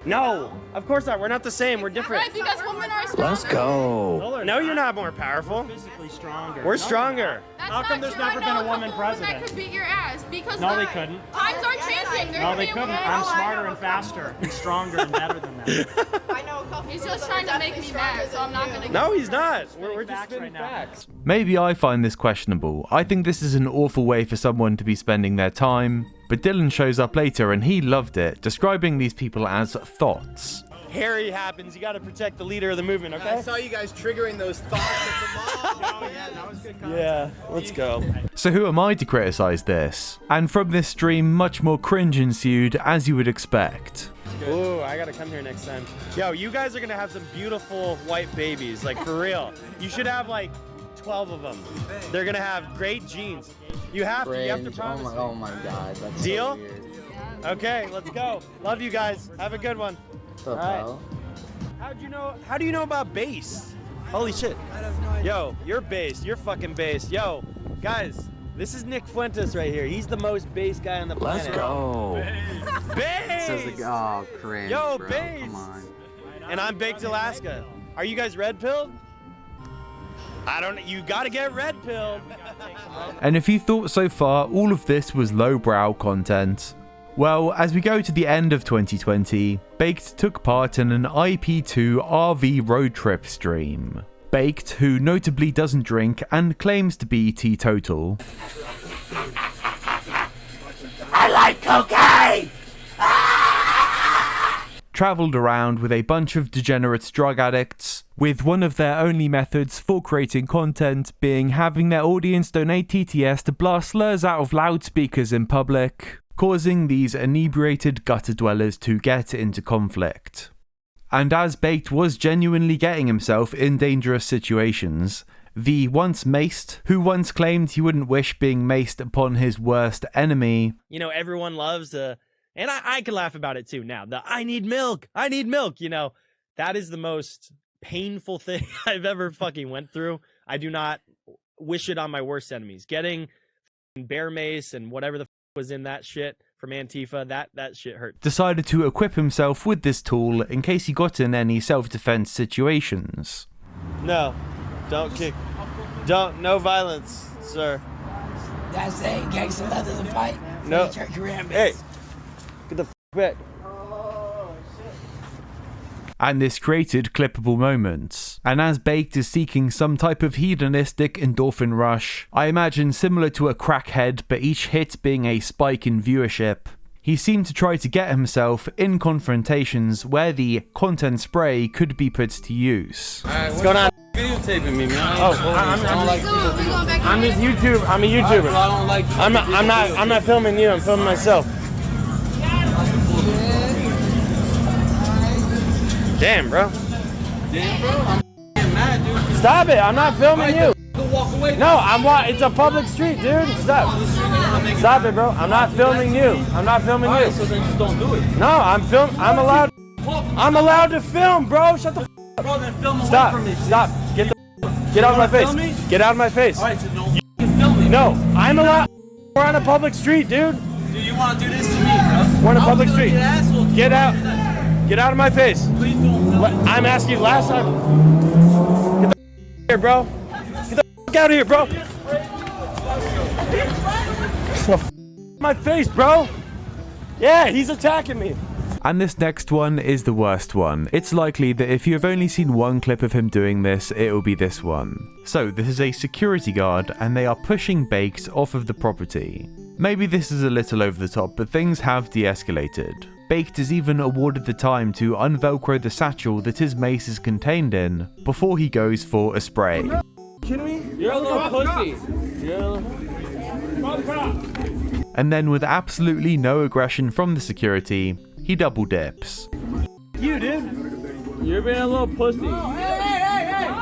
No, of course not. We're not the same. We're different.
Right, because women are stronger.
Let's go. No, you're not more powerful.
Physically stronger.
We're stronger.
How come there's never been a woman president?
That could beat your ass because
no, they couldn't.
Times are changing.
No, they couldn't. I'm smarter and faster and stronger and better than that.
I know. He's just trying to make me mad, so I'm not gonna.
No, he's not. We're just spitting facts.
Maybe I find this questionable. I think this is an awful way for someone to be spending their time. But Dylan shows up later and he loved it, describing these people as thoughts.
Harry happens, you gotta protect the leader of the movement, okay?
I saw you guys triggering those thoughts at the mall. Yeah, that was good content.
Yeah, let's go.
So who am I to criticize this? And from this stream, much more cringe ensued, as you would expect.
Ooh, I gotta come here next time. Yo, you guys are gonna have some beautiful white babies, like for real. You should have like 12 of them. They're gonna have great genes. You have to promise me.
Oh my god, that's
Deal?
so weird.
Okay, let's go. Love you guys. Have a good one.
All right.
How do you know about bass? Holy shit. I have no idea. Yo, you're bass. You're fucking bass. Yo, guys, this is Nick Fuentes right here. He's the most bass guy on the planet.
Let's go.
Bass!
Oh, cringe,
Yo,
bro.
bass!
Come on.
And I'm Baked Alaska. Are you guys red pilled? You gotta get red pilled.
And if you thought so far all of this was lowbrow content, well, as we go to the end of 2020, Baked took part in an IP2 RV road trip stream. Baked, who notably doesn't drink and claims to be teetotal.
I like cocaine!
Travelled around with a bunch of degenerate drug addicts, with one of their only methods for creating content being having their audience donate TTS to blast slurs out of loudspeakers in public, causing these inebriated gutter dwellers to get into conflict. And as Baked was genuinely getting himself in dangerous situations, the once maced, who once claimed he wouldn't wish being maced upon his worst enemy.
You know, everyone loves to, and I can laugh about it too now, I need milk, you know, that is the most painful thing I've ever fucking went through. I do not wish it on my worst enemies. Getting bear mace and whatever the was in that shit from Antifa, that shit hurt.
Decided to equip himself with this tool in case he got in any self-defense situations.
No, don't kick. No violence, sir.
That's it. Gangsta leather to fight.
No. Hey, get the back.
And this created clippable moments. And as Baked is seeking some type of hedonistic endorphin rush, I imagine similar to a crackhead, but each hit being a spike in viewership, he seemed to try to get himself in confrontations where the content spray could be put to use.
What's going on?
Videotaping me, man.
I'm just YouTube. I'm a YouTuber.
I don't like.
I'm not filming you. I'm filming myself. Damn, bro.
I'm mad, dude.
Stop it. I'm not filming you.
Walk away.
No, it's a public street, dude. Stop it, bro. I'm not filming you. I'm not filming you.
So then just don't do it.
No, I'm allowed to film, bro. Shut the up.
Bro, then film
Stop.
away from me.
Stop. Get out of my face. Get out of my face.
All right, so no, you can film me.
No, I'm allowed. We're on a public street, dude.
Do you want to do this to me, bro?
We're on a public street. Get out. Get out of my face.
Please don't film me.
I'm asking you last time. Get the here, bro. Get the out of here, bro. My face, bro. Yeah, he's attacking me.
And this next one is the worst one. It's likely that if you have only seen one clip of him doing this, it will be this one. So this is a security guard and they are pushing Baked off of the property. Maybe this is a little over the top, but things have de-escalated. Baked is even awarded the time to unvelcro the satchel that his mace is contained in before he goes for a spray.
Kidding me? You're a little pussy.
And then with absolutely no aggression from the security, he double dips.
You, dude. You're being a little pussy. Oh, hey.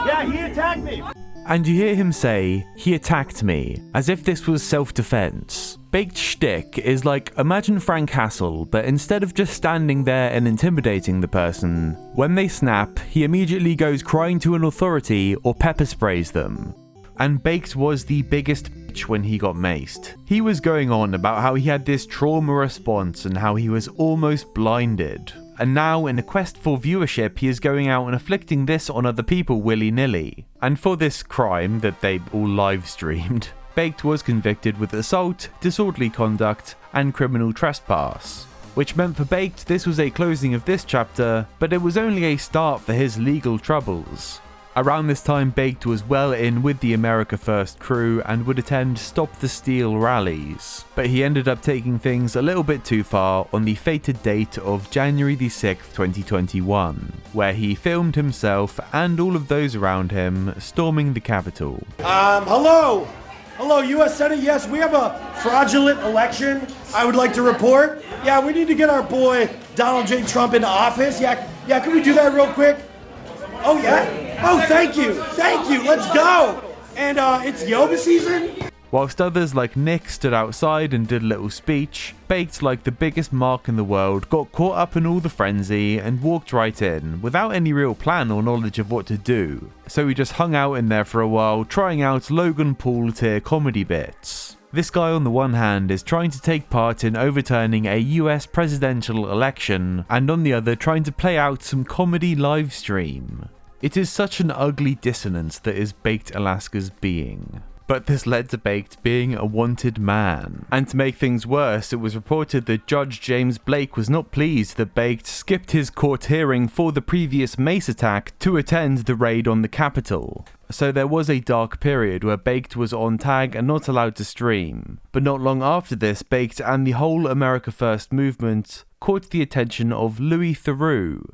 Yeah, he attacked me.
And you hear him say, "He attacked me," as if this was self-defense. Baked's shtick is like, imagine Frank Castle, but instead of just standing there and intimidating the person, when they snap, he immediately goes crying to an authority or pepper sprays them. And Baked was the biggest bitch when he got maced. He was going on about how he had this trauma response and how he was almost blinded. And now, in a quest for viewership, he is going out and afflicting this on other people willy-nilly. And for this crime that they all live-streamed, Baked was convicted with assault, disorderly conduct, and criminal trespass. Which meant for Baked this was a closing of this chapter, but it was only a start for his legal troubles. Around this time, Baked was well in with the America First crew and would attend Stop the Steal rallies, but he ended up taking things a little bit too far on the fated date of January the 6th, 2021, where he filmed himself and all of those around him storming the Capitol.
Hello, U.S. Senate. Yes, we have a fraudulent election. I would like to report. Yeah, we need to get our boy Donald J. Trump into office. Yeah, can we do that real quick? Oh, yeah? Oh, thank you. Let's go. And it's yoga season.
Whilst others like Nick stood outside and did a little speech, Baked, like the biggest mark in the world, got caught up in all the frenzy and walked right in, without any real plan or knowledge of what to do. So he just hung out in there for a while, trying out Logan Paul tier comedy bits. This guy on the one hand is trying to take part in overturning a US presidential election, and on the other trying to play out some comedy live stream. It is such an ugly dissonance that is Baked Alaska's being. But this led to Baked being a wanted man. And to make things worse, it was reported that Judge James Blake was not pleased that Baked skipped his court hearing for the previous mace attack to attend the raid on the Capitol. So there was a dark period where Baked was on tag and not allowed to stream. But not long after this, Baked and the whole America First movement caught the attention of Louis Theroux.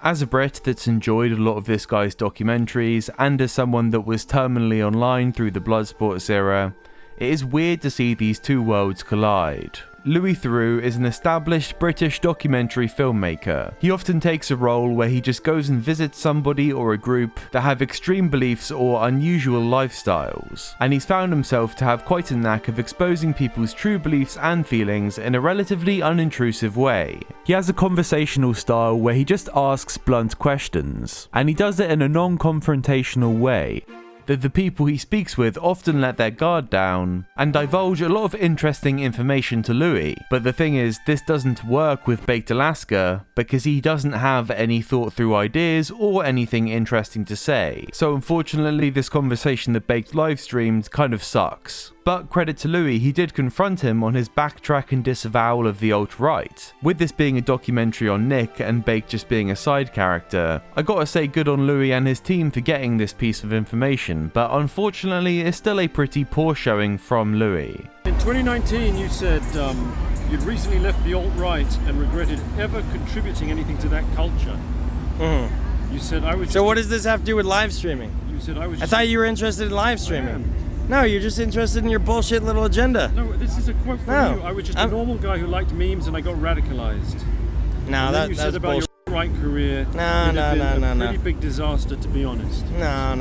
As a Brit that's enjoyed a lot of this guy's documentaries, and as someone that was terminally online through the Bloodsports era, it is weird to see these two worlds collide. Louis Theroux is an established British documentary filmmaker. He often takes a role where he just goes and visits somebody or a group that have extreme beliefs or unusual lifestyles, and he's found himself to have quite a knack of exposing people's true beliefs and feelings in a relatively unintrusive way. He has a conversational style where he just asks blunt questions, and he does it in a non-confrontational way that the people he speaks with often let their guard down and divulge a lot of interesting information to Louis. But the thing is, this doesn't work with Baked Alaska because he doesn't have any thought through ideas or anything interesting to say. So unfortunately, this conversation that Baked live streamed kind of sucks. But credit to Louis, he did confront him on his backtrack and disavowal of the alt-right. With this being a documentary on Nick and Baked just being a side character, I gotta say good on Louis and his team for getting this piece of information, but unfortunately it's still a pretty poor showing from Louis.
In 2019 you said you'd recently left the alt-right and regretted ever contributing anything to that culture. You said I was...
So what does this have to do with live streaming?
You said I was...
I thought you were interested in live streaming. No, you're just interested in your bullshit little agenda.
No, this is a quote from you. I was just a normal guy who liked memes and I got radicalized.
No,
that, you said about bullshit. Your right career. No. Pretty big disaster, to be honest.
No.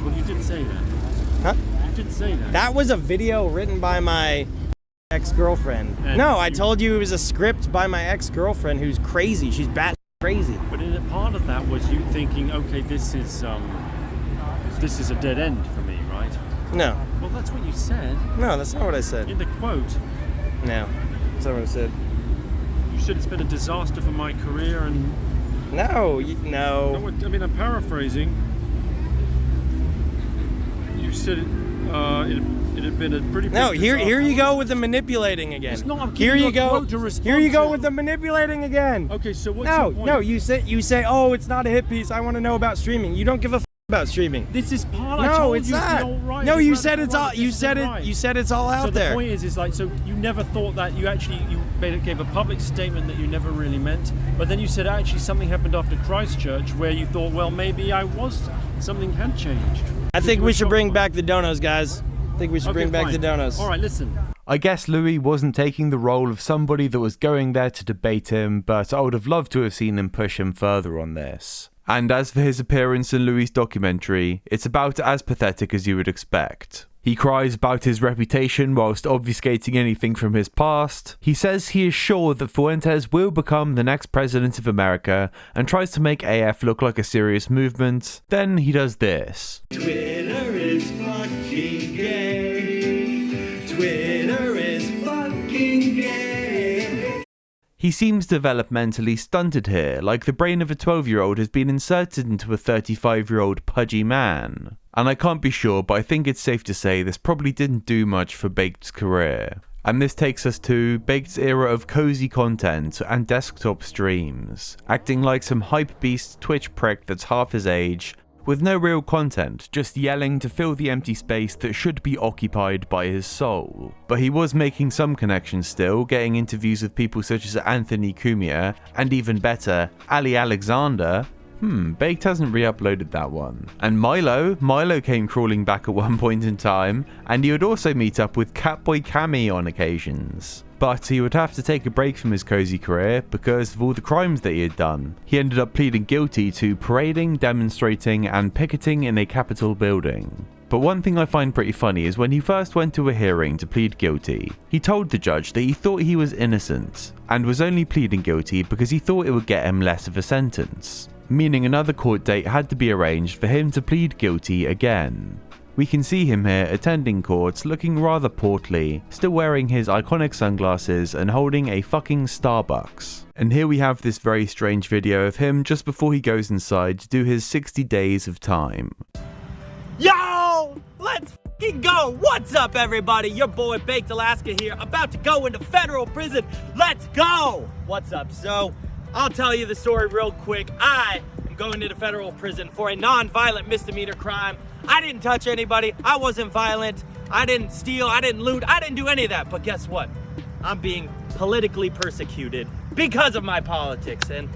Well, you did say that.
Huh?
You did say that.
That was a video written by my ex-girlfriend. No, I told you it was a script by my ex-girlfriend who's crazy. She's bat crazy.
But in a part of that was you thinking, okay, this is a dead end for me, right?
No.
Well, that's what you said.
No, that's not what I said.
In the quote.
No, that's not what I said.
You said it's been a disaster for my career and...
No.
I mean, I'm paraphrasing. You said it had been a pretty big
No, here
disaster.
you go with the manipulating again.
It's not, I'm
here you go. Here you go
to.
with the manipulating again.
Okay, so what's your point?
No, you say, oh, it's not a hit piece. I want to know about streaming. You don't give a
about streaming.
This is part.
No, it's not. No, you said it's all. You said it. You said it's all out
so
there.
The point is like, so you never thought that you gave a public statement that you never really meant, but then you said actually something happened after Christchurch where you thought, well, maybe something had changed.
I think we should bring back the donos, guys. I think we should bring back the donos.
All right, listen.
I guess Louis wasn't taking the role of somebody that was going there to debate him, but I would have loved to have seen him push him further on this. And as for his appearance in Louis' documentary, it's about as pathetic as you would expect. He cries about his reputation whilst obfuscating anything from his past. He says he is sure that Fuentes will become the next president of America and tries to make AF look like a serious movement. Then he does this.
Twitter is fucking gay. Twitter is fucking gay.
He seems developmentally stunted here, like the brain of a 12-year-old has been inserted into a 35-year-old pudgy man. And I can't be sure, but I think it's safe to say this probably didn't do much for Baked's career. And this takes us to Baked's era of cozy content and desktop streams, acting like some hype-beast Twitch prick that's half his age, with no real content, just yelling to fill the empty space that should be occupied by his soul. But he was making some connections still, getting interviews with people such as Anthony Cumia, and even better, Ali Alexander. Baked hasn't re-uploaded that one. And Milo came crawling back at one point in time, and he would also meet up with Catboy Cammy on occasions. But he would have to take a break from his cozy career because of all the crimes that he had done. He ended up pleading guilty to parading, demonstrating, and picketing in a Capitol building. But one thing I find pretty funny is when he first went to a hearing to plead guilty, he told the judge that he thought he was innocent, and was only pleading guilty because he thought it would get him less of a sentence. Meaning another court date had to be arranged for him to plead guilty again. We can see him here attending court looking rather portly, still wearing his iconic sunglasses and holding a fucking Starbucks. And here we have this very strange video of him just before he goes inside to do his 60 days of time.
Yo! Let's f***ing go! What's up, everybody? Your boy Baked Alaska here, about to go into federal prison. Let's go! What's up? So, I'll tell you the story real quick. I am going into federal prison for a non-violent misdemeanor crime. I didn't touch anybody. I wasn't violent. I didn't steal. I didn't loot. I didn't do any of that. But guess what? I'm being politically persecuted because of my politics. And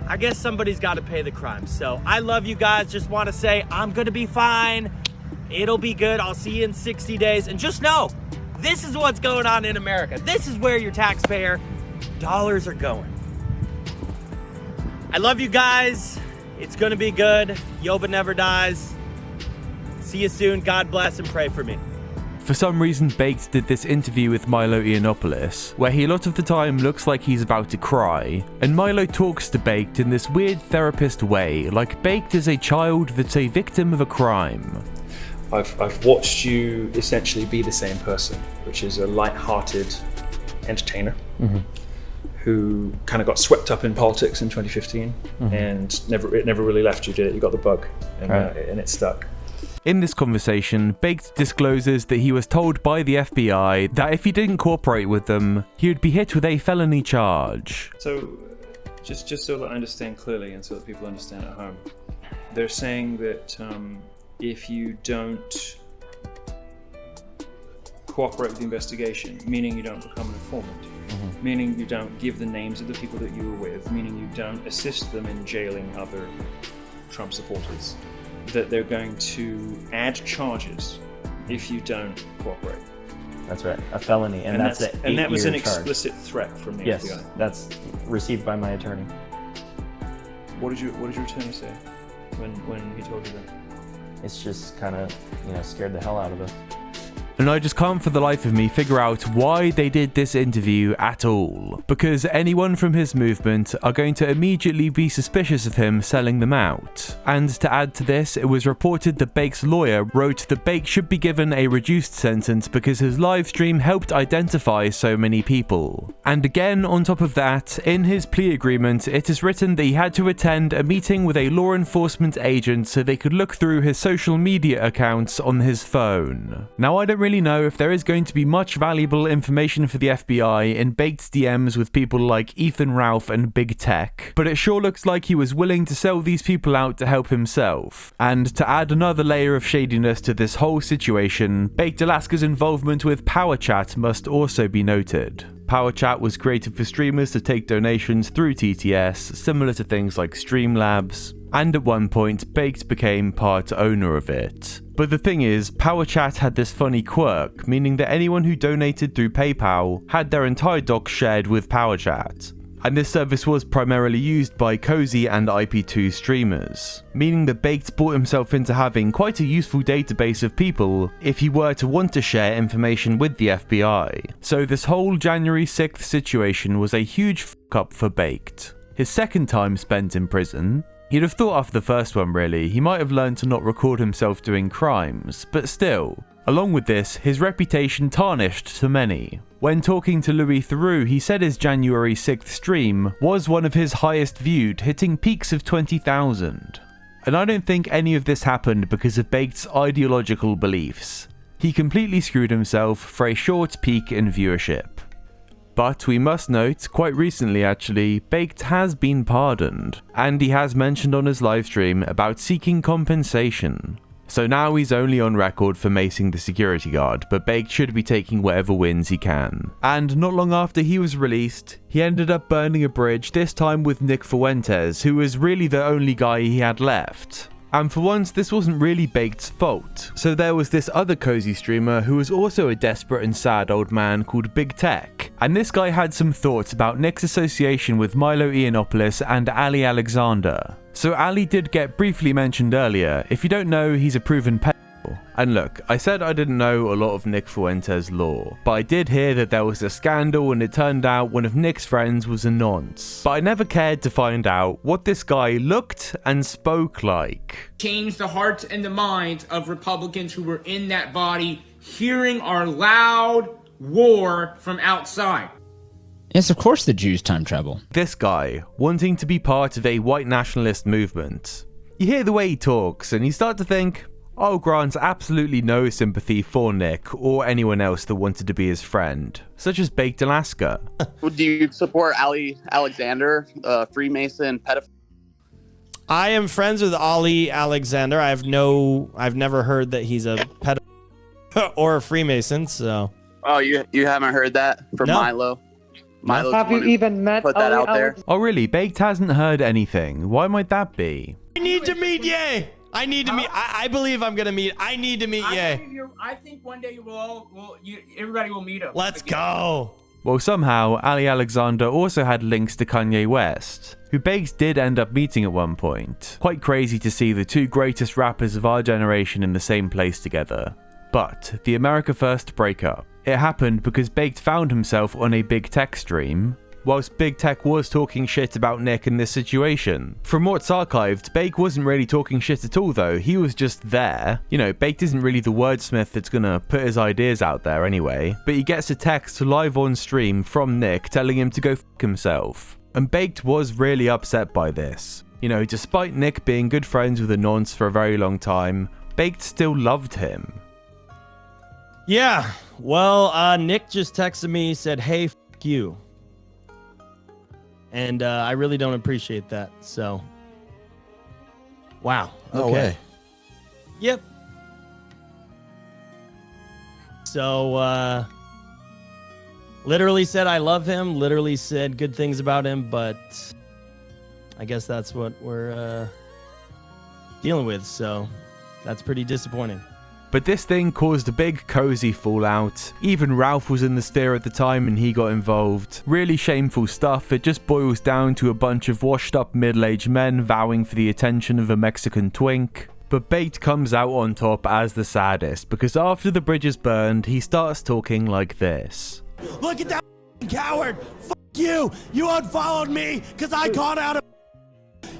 I guess somebody's got to pay the crime. So I love you guys. Just want to say I'm going to be fine. It'll be good. I'll see you in 60 days. And just know, this is what's going on in America. This is where your taxpayer dollars are going. I love you guys. It's going to be good. Yoba never dies. See you soon. God bless and pray for me.
For some reason, Baked did this interview with Milo Yiannopoulos, where he a lot of the time looks like he's about to cry, and Milo talks to Baked in this weird therapist way, like Baked is a child that's a victim of a crime.
I've watched you essentially be the same person, which is a light-hearted entertainer who kind of got swept up in politics in 2015 and it never really left you, did it? You got the bug and it stuck.
In this conversation, Baked discloses that he was told by the FBI that if he didn't cooperate with them, he would be hit with a felony charge.
So, just so that I understand clearly and so that people understand at home, they're saying that if you don't cooperate with the investigation, meaning you don't become an informant, meaning you don't give the names of the people that you were with, meaning you don't assist them in jailing other Trump supporters, that they're going to add charges if you don't cooperate.
That's right, a felony, and that's an 8-year charge.
And that was an explicit threat from the FBI.
Yes, that's received by my attorney.
What did your attorney say when he told you that?
It's just kind of, scared the hell out of us.
And I just can't for the life of me figure out why they did this interview at all. Because anyone from his movement are going to immediately be suspicious of him selling them out. And to add to this, it was reported that Bake's lawyer wrote that Bake should be given a reduced sentence because his live stream helped identify so many people. And again, on top of that, in his plea agreement, it is written that he had to attend a meeting with a law enforcement agent so they could look through his social media accounts on his phone. Now, I don't really really know if there is going to be much valuable information for the FBI in Baked's DMs with people like Ethan Ralph and Big Tech, but it sure looks like he was willing to sell these people out to help himself. And to add another layer of shadiness to this whole situation, Baked Alaska's involvement with PowerChat must also be noted. PowerChat was created for streamers to take donations through TTS, similar to things like Streamlabs, and at one point Baked became part owner of it. But the thing is, PowerChat had this funny quirk, meaning that anyone who donated through PayPal had their entire docs shared with PowerChat. And this service was primarily used by Cozy and IP2 streamers, meaning that Baked brought himself into having quite a useful database of people if he were to want to share information with the FBI. So this whole January 6th situation was a huge fuck-up for Baked. His second time spent in prison, you'd have thought after the first one really, he might have learned to not record himself doing crimes, but still. Along with this, his reputation tarnished to many. When talking to Louis Theroux, he said his January 6th stream was one of his highest viewed, hitting peaks of 20,000. And I don't think any of this happened because of Baked's ideological beliefs. He completely screwed himself for a short peak in viewership. But we must note, quite recently actually, Baked has been pardoned, and he has mentioned on his livestream about seeking compensation. So now he's only on record for macing the security guard, but Baked should be taking whatever wins he can. And not long after he was released, he ended up burning a bridge, this time with Nick Fuentes, who was really the only guy he had left. And for once, this wasn't really Baked's fault. So there was this other cozy streamer who was also a desperate and sad old man called Big Tech. And this guy had some thoughts about Nick's association with Milo Yiannopoulos and Ali Alexander. So Ali did get briefly mentioned earlier. If you don't know, he's a proven pedophile. And look, I said I didn't know a lot of Nick Fuentes' lore, but I did hear that there was a scandal and it turned out one of Nick's friends was a nonce. But I never cared to find out what this guy looked and spoke like.
Change the hearts and the minds of Republicans who were in that body, hearing our loud war from outside.
Yes, of course the Jews time travel.
This guy, wanting to be part of a white nationalist movement. You hear the way he talks and you start to think, oh, grants absolutely no sympathy for Nick or anyone else that wanted to be his friend, such as Baked Alaska.
Do you support Ali Alexander, Freemason, pedophile?
I am friends with Ali Alexander. I've never heard that he's a pedophile or a Freemason, so.
Oh, you haven't heard that from Milo?
Have you even met
put that
Ali
out there?
Oh really? Baked hasn't heard anything. Why might that be?
I need to meet Ye. I need to meet. I believe I'm gonna meet. I need to meet Ye.
I think one day everybody will meet him.
Let's go.
Well, somehow Ali Alexander also had links to Kanye West, who Baked did end up meeting at one point. Quite crazy to see the two greatest rappers of our generation in the same place together. But the America First breakup. It happened because Baked found himself on a Big Tech stream, whilst Big Tech was talking shit about Nick in this situation. From what's archived, Baked wasn't really talking shit at all though, he was just there. You know, Baked isn't really the wordsmith that's gonna put his ideas out there anyway, but he gets a text live on stream from Nick telling him to go f*** himself. And Baked was really upset by this. You know, despite Nick being good friends with a nonce for a very long time, Baked still loved him.
Yeah, well, Nick just texted me, said, hey, f*** you. And I really don't appreciate that, so. Wow.
No
okay.
way.
Yep. So, literally said I love him, literally said good things about him, but I guess that's what we're dealing with, so that's pretty disappointing.
But this thing caused a big cozy fallout. Even Ralph was in the sphere at the time and he got involved. Really shameful stuff. It just boils down to a bunch of washed up middle-aged men vowing for the attention of a Mexican twink. But Baked comes out on top as the saddest because after the bridge is burned, he starts talking like this.
Look at that coward! F*** you! You unfollowed me because I caught out of.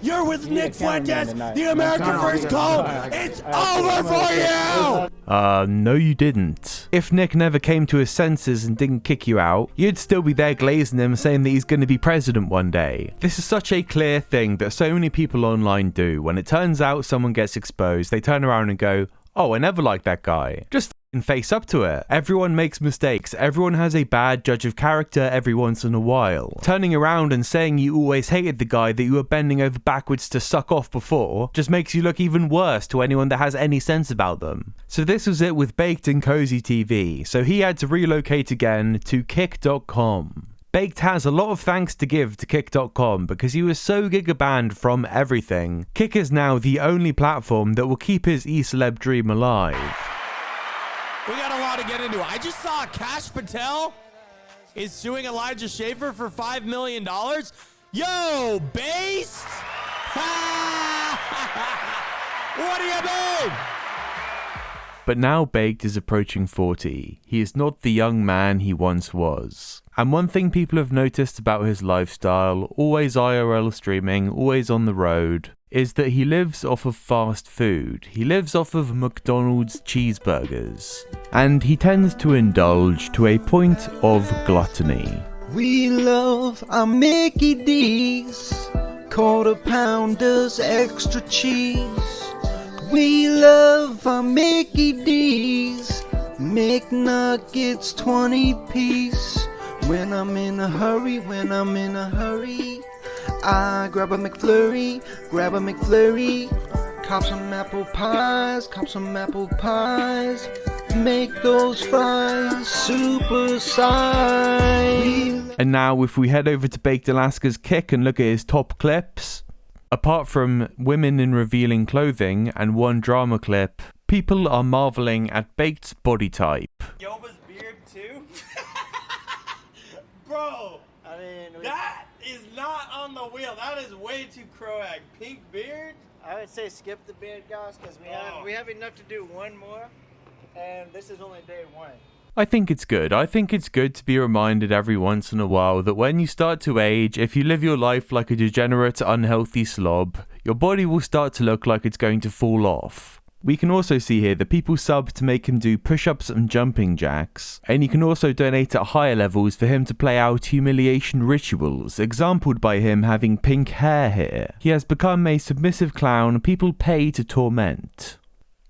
You're with Nick Fuentes, the American First Call. It's over for you!
No you didn't. If Nick never came to his senses and didn't kick you out, you'd still be there glazing him saying that he's going to be president one day. This is such a clear thing that so many people online do. When it turns out someone gets exposed, they turn around and go, oh, I never liked that guy. Just and face up to it. Everyone makes mistakes. Everyone has a bad judge of character every once in a while. Turning around and saying you always hated the guy that you were bending over backwards to suck off before just makes you look even worse to anyone that has any sense about them. So this was it with Baked and Cozy TV. So he had to relocate again to Kick.com. Baked has a lot of thanks to give to Kick.com because he was so gigabanned from everything. Kick is now the only platform that will keep his e-celeb dream alive.
We got a lot to get into. I just saw Cash Patel is suing Elijah Schaffer for $5 million. Yo, based? What do you mean?
But now Baked is approaching 40. He is not the young man he once was. And one thing people have noticed about his lifestyle, always IRL streaming, always on the road, is that he lives off of fast food. He lives off of McDonald's cheeseburgers. And he tends to indulge to a point of gluttony.
We love our Mickey D's, quarter pounders, extra cheese. We love our Mickey D's, McNuggets 20-piece. When I'm in a hurry, I grab a McFlurry, cop some apple pies, make those fries super size.
And now if we head over to Baked Alaska's Kick and look at his top clips, apart from women in revealing clothing and one drama clip, people are marveling at Baked's body type.
Yoba's beard too? Bro, I mean, that is not on the wheel. That is way too Croag. Pink beard?
I would say skip the beard, guys, because we have enough to do one more, and this is only day one.
I think it's good. I think it's good to be reminded every once in a while that when you start to age, if you live your life like a degenerate, unhealthy slob, your body will start to look like it's going to fall off. We can also see here that people sub to make him do push-ups and jumping jacks, and you can also donate at higher levels for him to play out humiliation rituals, exampled by him having pink hair here. He has become a submissive clown people pay to torment.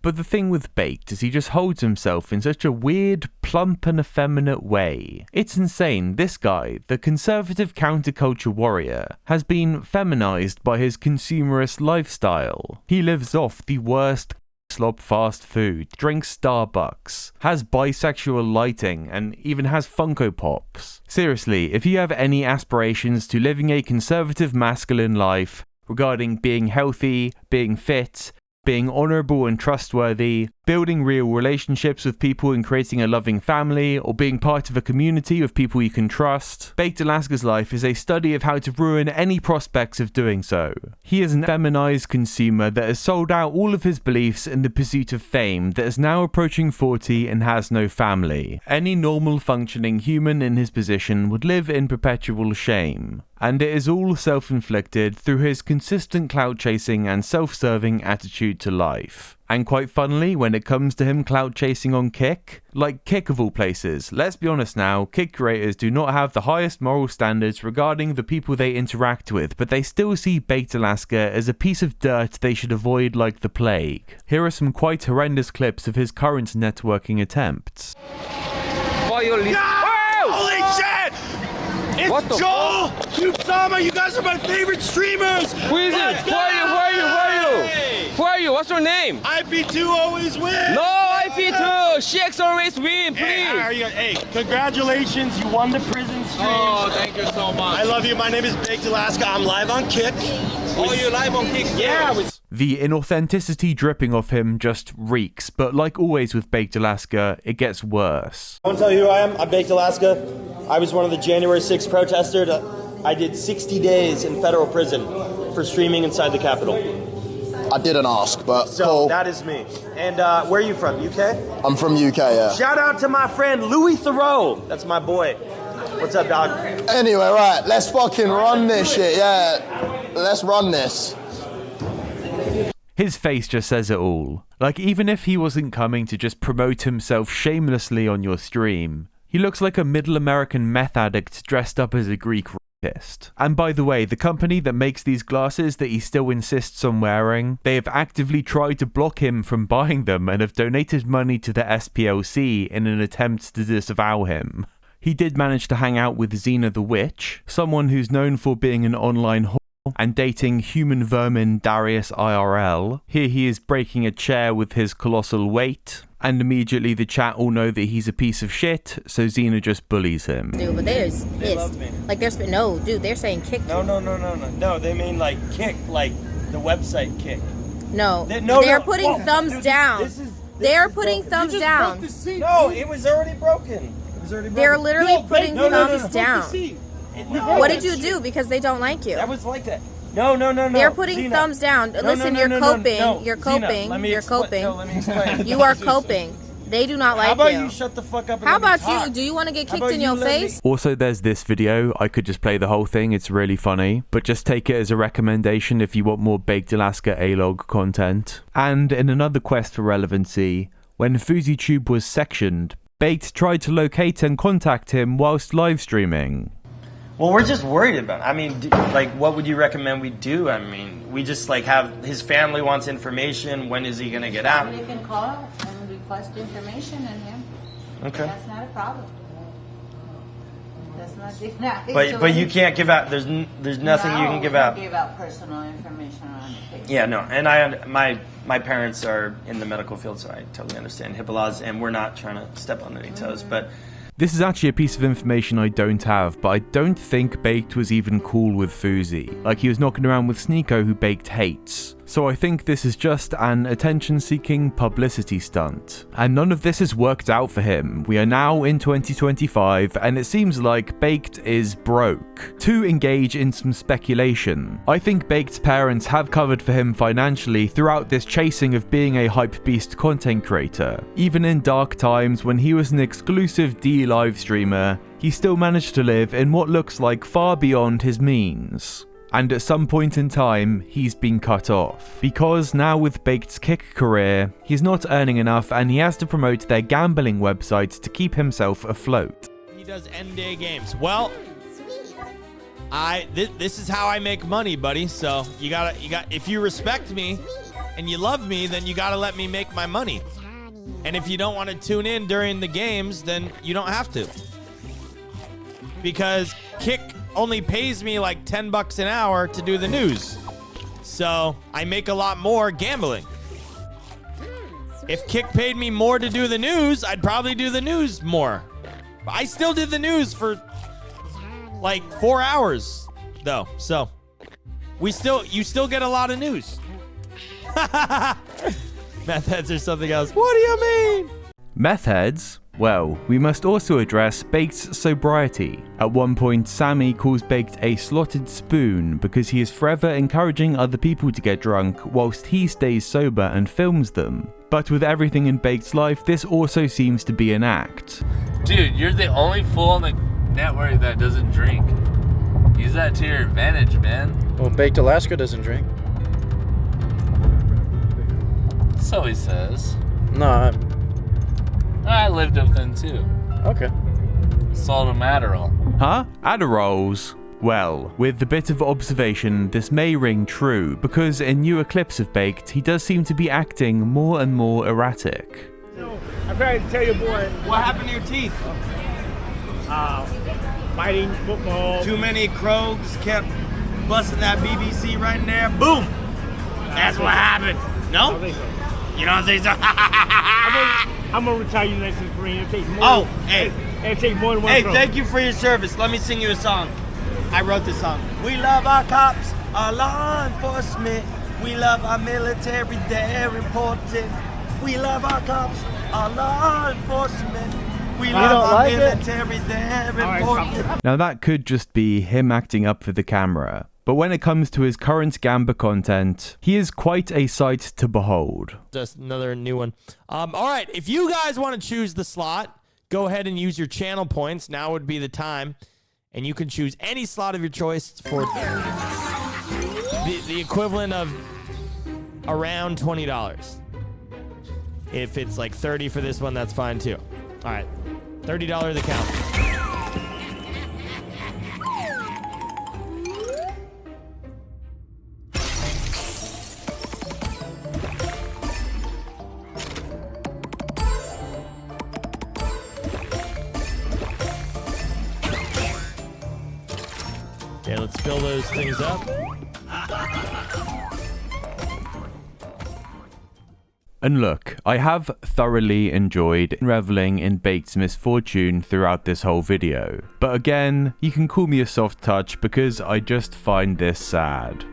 But the thing with Baked is he just holds himself in such a weird, plump and effeminate way. It's insane. This guy, the conservative counterculture warrior, has been feminized by his consumerist lifestyle. He lives off the worst slob fast food, drinks Starbucks, has bisexual lighting, and even has Funko Pops. Seriously, if you have any aspirations to living a conservative masculine life regarding being healthy, being fit, being honourable and trustworthy, building real relationships with people and creating a loving family, or being part of a community of people you can trust, Baked Alaska's life is a study of how to ruin any prospects of doing so. He is an feminized consumer that has sold out all of his beliefs in the pursuit of fame, that is now approaching 40 and has no family. Any normal functioning human in his position would live in perpetual shame. And it is all self-inflicted through his consistent clout-chasing and self-serving attitude to life. And quite funnily, when it comes to him clout-chasing on Kick, like Kick of all places, let's be honest now, Kick creators do not have the highest moral standards regarding the people they interact with, but they still see Baked Alaska as a piece of dirt they should avoid like the plague. Here are some quite horrendous clips of his current networking attempts.
Holy shit! It's Joel! Sama, you guys are my favorite streamers!
Who is it? Who are you? Who are you? What's your name?
IP2 always wins!
No, IP2! Shakes always win, please!
Hey, congratulations, you won the prison stream.
Oh, thank you so much.
I love you. My name is Baked Alaska. I'm live on Kick.
Oh, you're live on Kick?
Yeah.
The inauthenticity dripping off him just reeks, but like always with Baked Alaska, it gets worse.
I want to tell you who I am. I'm Baked Alaska. I was one of the January 6th protesters. I did 60 days in federal prison for streaming inside the Capitol.
I didn't ask, but
so
cool.
That is me. And where are you from? UK?
I'm from UK, yeah.
Shout out to my friend Louis Theroux. That's my boy. What's up, dog?
Anyway, right, let's fucking run this shit, yeah. Let's run this.
His face just says it all. Like, even if he wasn't coming to just promote himself shamelessly on your stream, he looks like a middle American meth addict dressed up as a Greek And by the way, the company that makes these glasses that he still insists on wearing, they have actively tried to block him from buying them and have donated money to the SPLC in an attempt to disavow him. He did manage to hang out with Xena the Witch, someone who's known for being an online whore and dating human vermin Darius IRL. Here he is breaking a chair with his colossal weight, and immediately the chat all know that he's a piece of shit, so Xena just bullies him.
Dude, but they're pissed. Like, they're saying kick.
No, they mean like kick, like the website kick.
No, they're putting thumbs down. They're putting thumbs down.
No, it was already broken.
They're literally putting thumbs down. What did you do? Because they don't like you.
That was like that. No.
They're putting thumbs down. Listen, you're coping. You're coping. You're coping.
Let me explain.
You are coping. They do not like you.
How about you shut the fuck up and
How
let me
about
talk?
you? Do you want to get kicked in your face?
Also, there's this video. I could just play the whole thing. It's really funny. But just take it as a recommendation if you want more Baked Alaska A-Log content. And in another quest for relevancy, when FouseyTube was sectioned, Baked tried to locate and contact him whilst live streaming.
Well, we're just worried about it. I mean, like, what would you recommend we do? I mean, we just, like, have his family wants information. When is he going to get out?
You can call and request information on him.
Okay.
That's not a problem. That's not denied.
But you can't give out, there's nothing you can give out.
No, give out personal information on the case.
Yeah, no, and my parents are in the medical field, so I totally understand HIPAA laws, and we're not trying to step on any toes, but...
This is actually a piece of information I don't have, but I don't think Baked was even cool with Fousey. Like, he was knocking around with Sneeko, who Baked hates. So I think this is just an attention-seeking publicity stunt. And none of this has worked out for him. We are now in 2025, and it seems like Baked is broke. To engage in some speculation, I think Baked's parents have covered for him financially throughout this chasing of being a hypebeast content creator. Even in dark times when he was an exclusive D live streamer, he still managed to live in what looks like far beyond his means. And at some point in time, he's been cut off. Because now with Baked's kick career, he's not earning enough and he has to promote their gambling websites to keep himself afloat.
He does end day games. Well, this is how I make money, buddy. So you got if you respect me and you love me, then you gotta let me make my money. And if you don't want to tune in during the games, then you don't have to. Because Kick only pays me like $10 an hour to do the news. So I make a lot more gambling. If Kick paid me more to do the news, I'd probably do the news more. But I still did the news for like 4 hours though. So you still get a lot of news. Meth heads or something else. What do you mean?
Meth heads? Well, we must also address Baked's sobriety. At one point, Sammy calls Baked a slotted spoon because he is forever encouraging other people to get drunk whilst he stays sober and films them. But with everything in Baked's life, this also seems to be an act.
Dude, you're the only fool on the network that doesn't drink. Use that to your advantage, man.
Well, Baked Alaska doesn't drink.
So he says.
No,
I lived with him too.
Okay.
Sold him Adderall.
Huh? Adderalls? Well, with a bit of observation, this may ring true, because in newer clips of Baked, he does seem to be acting more and more erratic.
I'm trying to tell you, boy.
What happened to your teeth?
Fighting, football.
Too many croaks kept busting that BBC right in there. Boom! That's what happened. No?
I don't think so.
You don't think so?
I'm gonna retire you next to the Marine. It takes more.
Oh, hey.
It takes more than one.
Hey, thank you for your service. Let me sing you a song. I wrote this song. We love our cops, our law enforcement. We love our military, they're important. We love our cops, our law enforcement. We love our military, they're important.
Now that could just be him acting up for the camera. But when it comes to his current Gamba content, he is quite a sight to behold.
Just another new one. All right, if you guys want to choose the slot, go ahead and use your channel points. Now would be the time. And you can choose any slot of your choice for the equivalent of around $20. If it's like $30 for this one, that's fine too. All right, $30 the count. Let's fill those things up.
And look, I have thoroughly enjoyed reveling in Baked's misfortune throughout this whole video. But again, you can call me a soft touch because I just find this sad.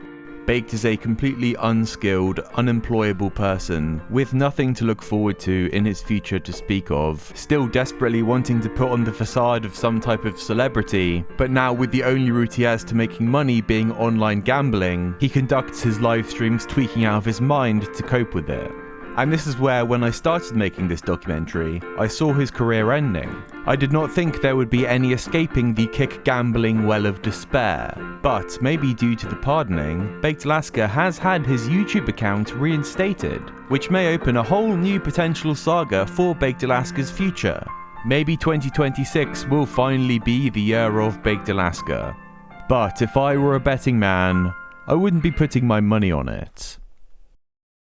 Baked is a completely unskilled, unemployable person with nothing to look forward to in his future to speak of, still desperately wanting to put on the facade of some type of celebrity, but now with the only route he has to making money being online gambling, he conducts his live streams tweaking out of his mind to cope with it. And this is where, when I started making this documentary, I saw his career ending. I did not think there would be any escaping the kick gambling well of despair, but maybe due to the pardoning, Baked Alaska has had his YouTube account reinstated, which may open a whole new potential saga for Baked Alaska's future. Maybe 2026 will finally be the year of Baked Alaska. But if I were a betting man, I wouldn't be putting my money on it.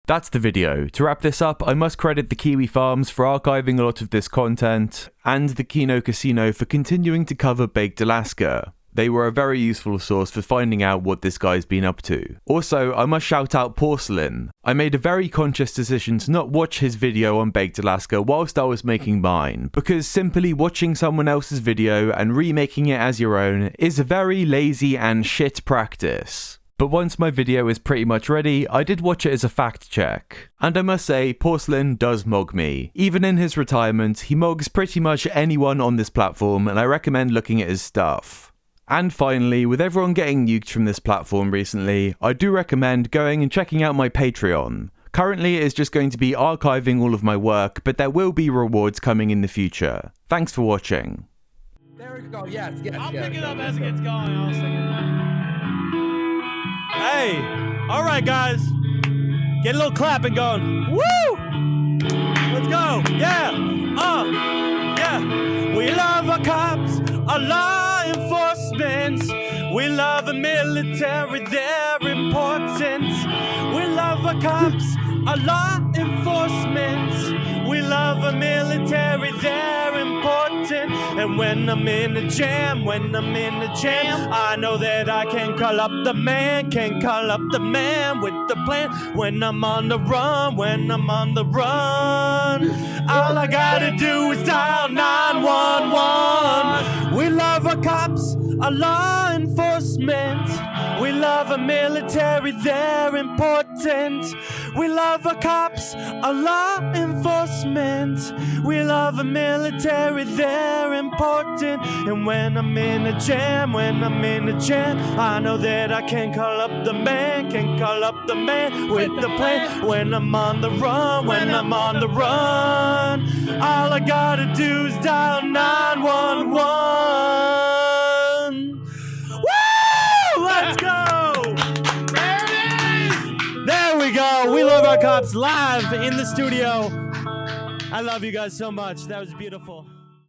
That's the video. To wrap this up, I must credit the Kiwi Farms for archiving a lot of this content, and the Kino Casino for continuing to cover Baked Alaska. They were a very useful source for finding out what this guy's been up to. Also, I must shout out Porcelain. I made a very conscious decision to not watch his video on Baked Alaska whilst I was making mine, because simply watching someone else's video and remaking it as your own is a very lazy and shit practice. But once my video is pretty much ready, I did watch it as a fact check. And I must say, Porcelain does mog me. Even in his retirement, he mogs pretty much anyone on this platform, and I recommend looking at his stuff. And finally, with everyone getting nuked from this platform recently, I do recommend going and checking out my Patreon. Currently, it is just going to be archiving all of my work, but there will be rewards coming in the future. Thanks for watching.
There we go. Yes, yes.
I'll pick it up as it gets going. I'll sing it. Hey, all right, guys. Get a little clapping going. Woo! Let's go. Yeah. Yeah. We love our cops, our law enforcement. We love the military, their importance. We love our cops, our law enforcement. We love the military, they're important. And when I'm in the jam, I know that I can call up the man, with the plan. When I'm on the run, all I gotta do is dial 911. We love our cops, our law enforcement. We love our military, they're important. We love our cops, our law enforcement. We love our military, they're important. And when I'm in a jam, I know that I can call up the man, with the plan. When I'm on the run, all I gotta do is dial 911. Woo! Let's go! There it is! There we go. We love our cops live in the studio. I love you guys so much. That was beautiful.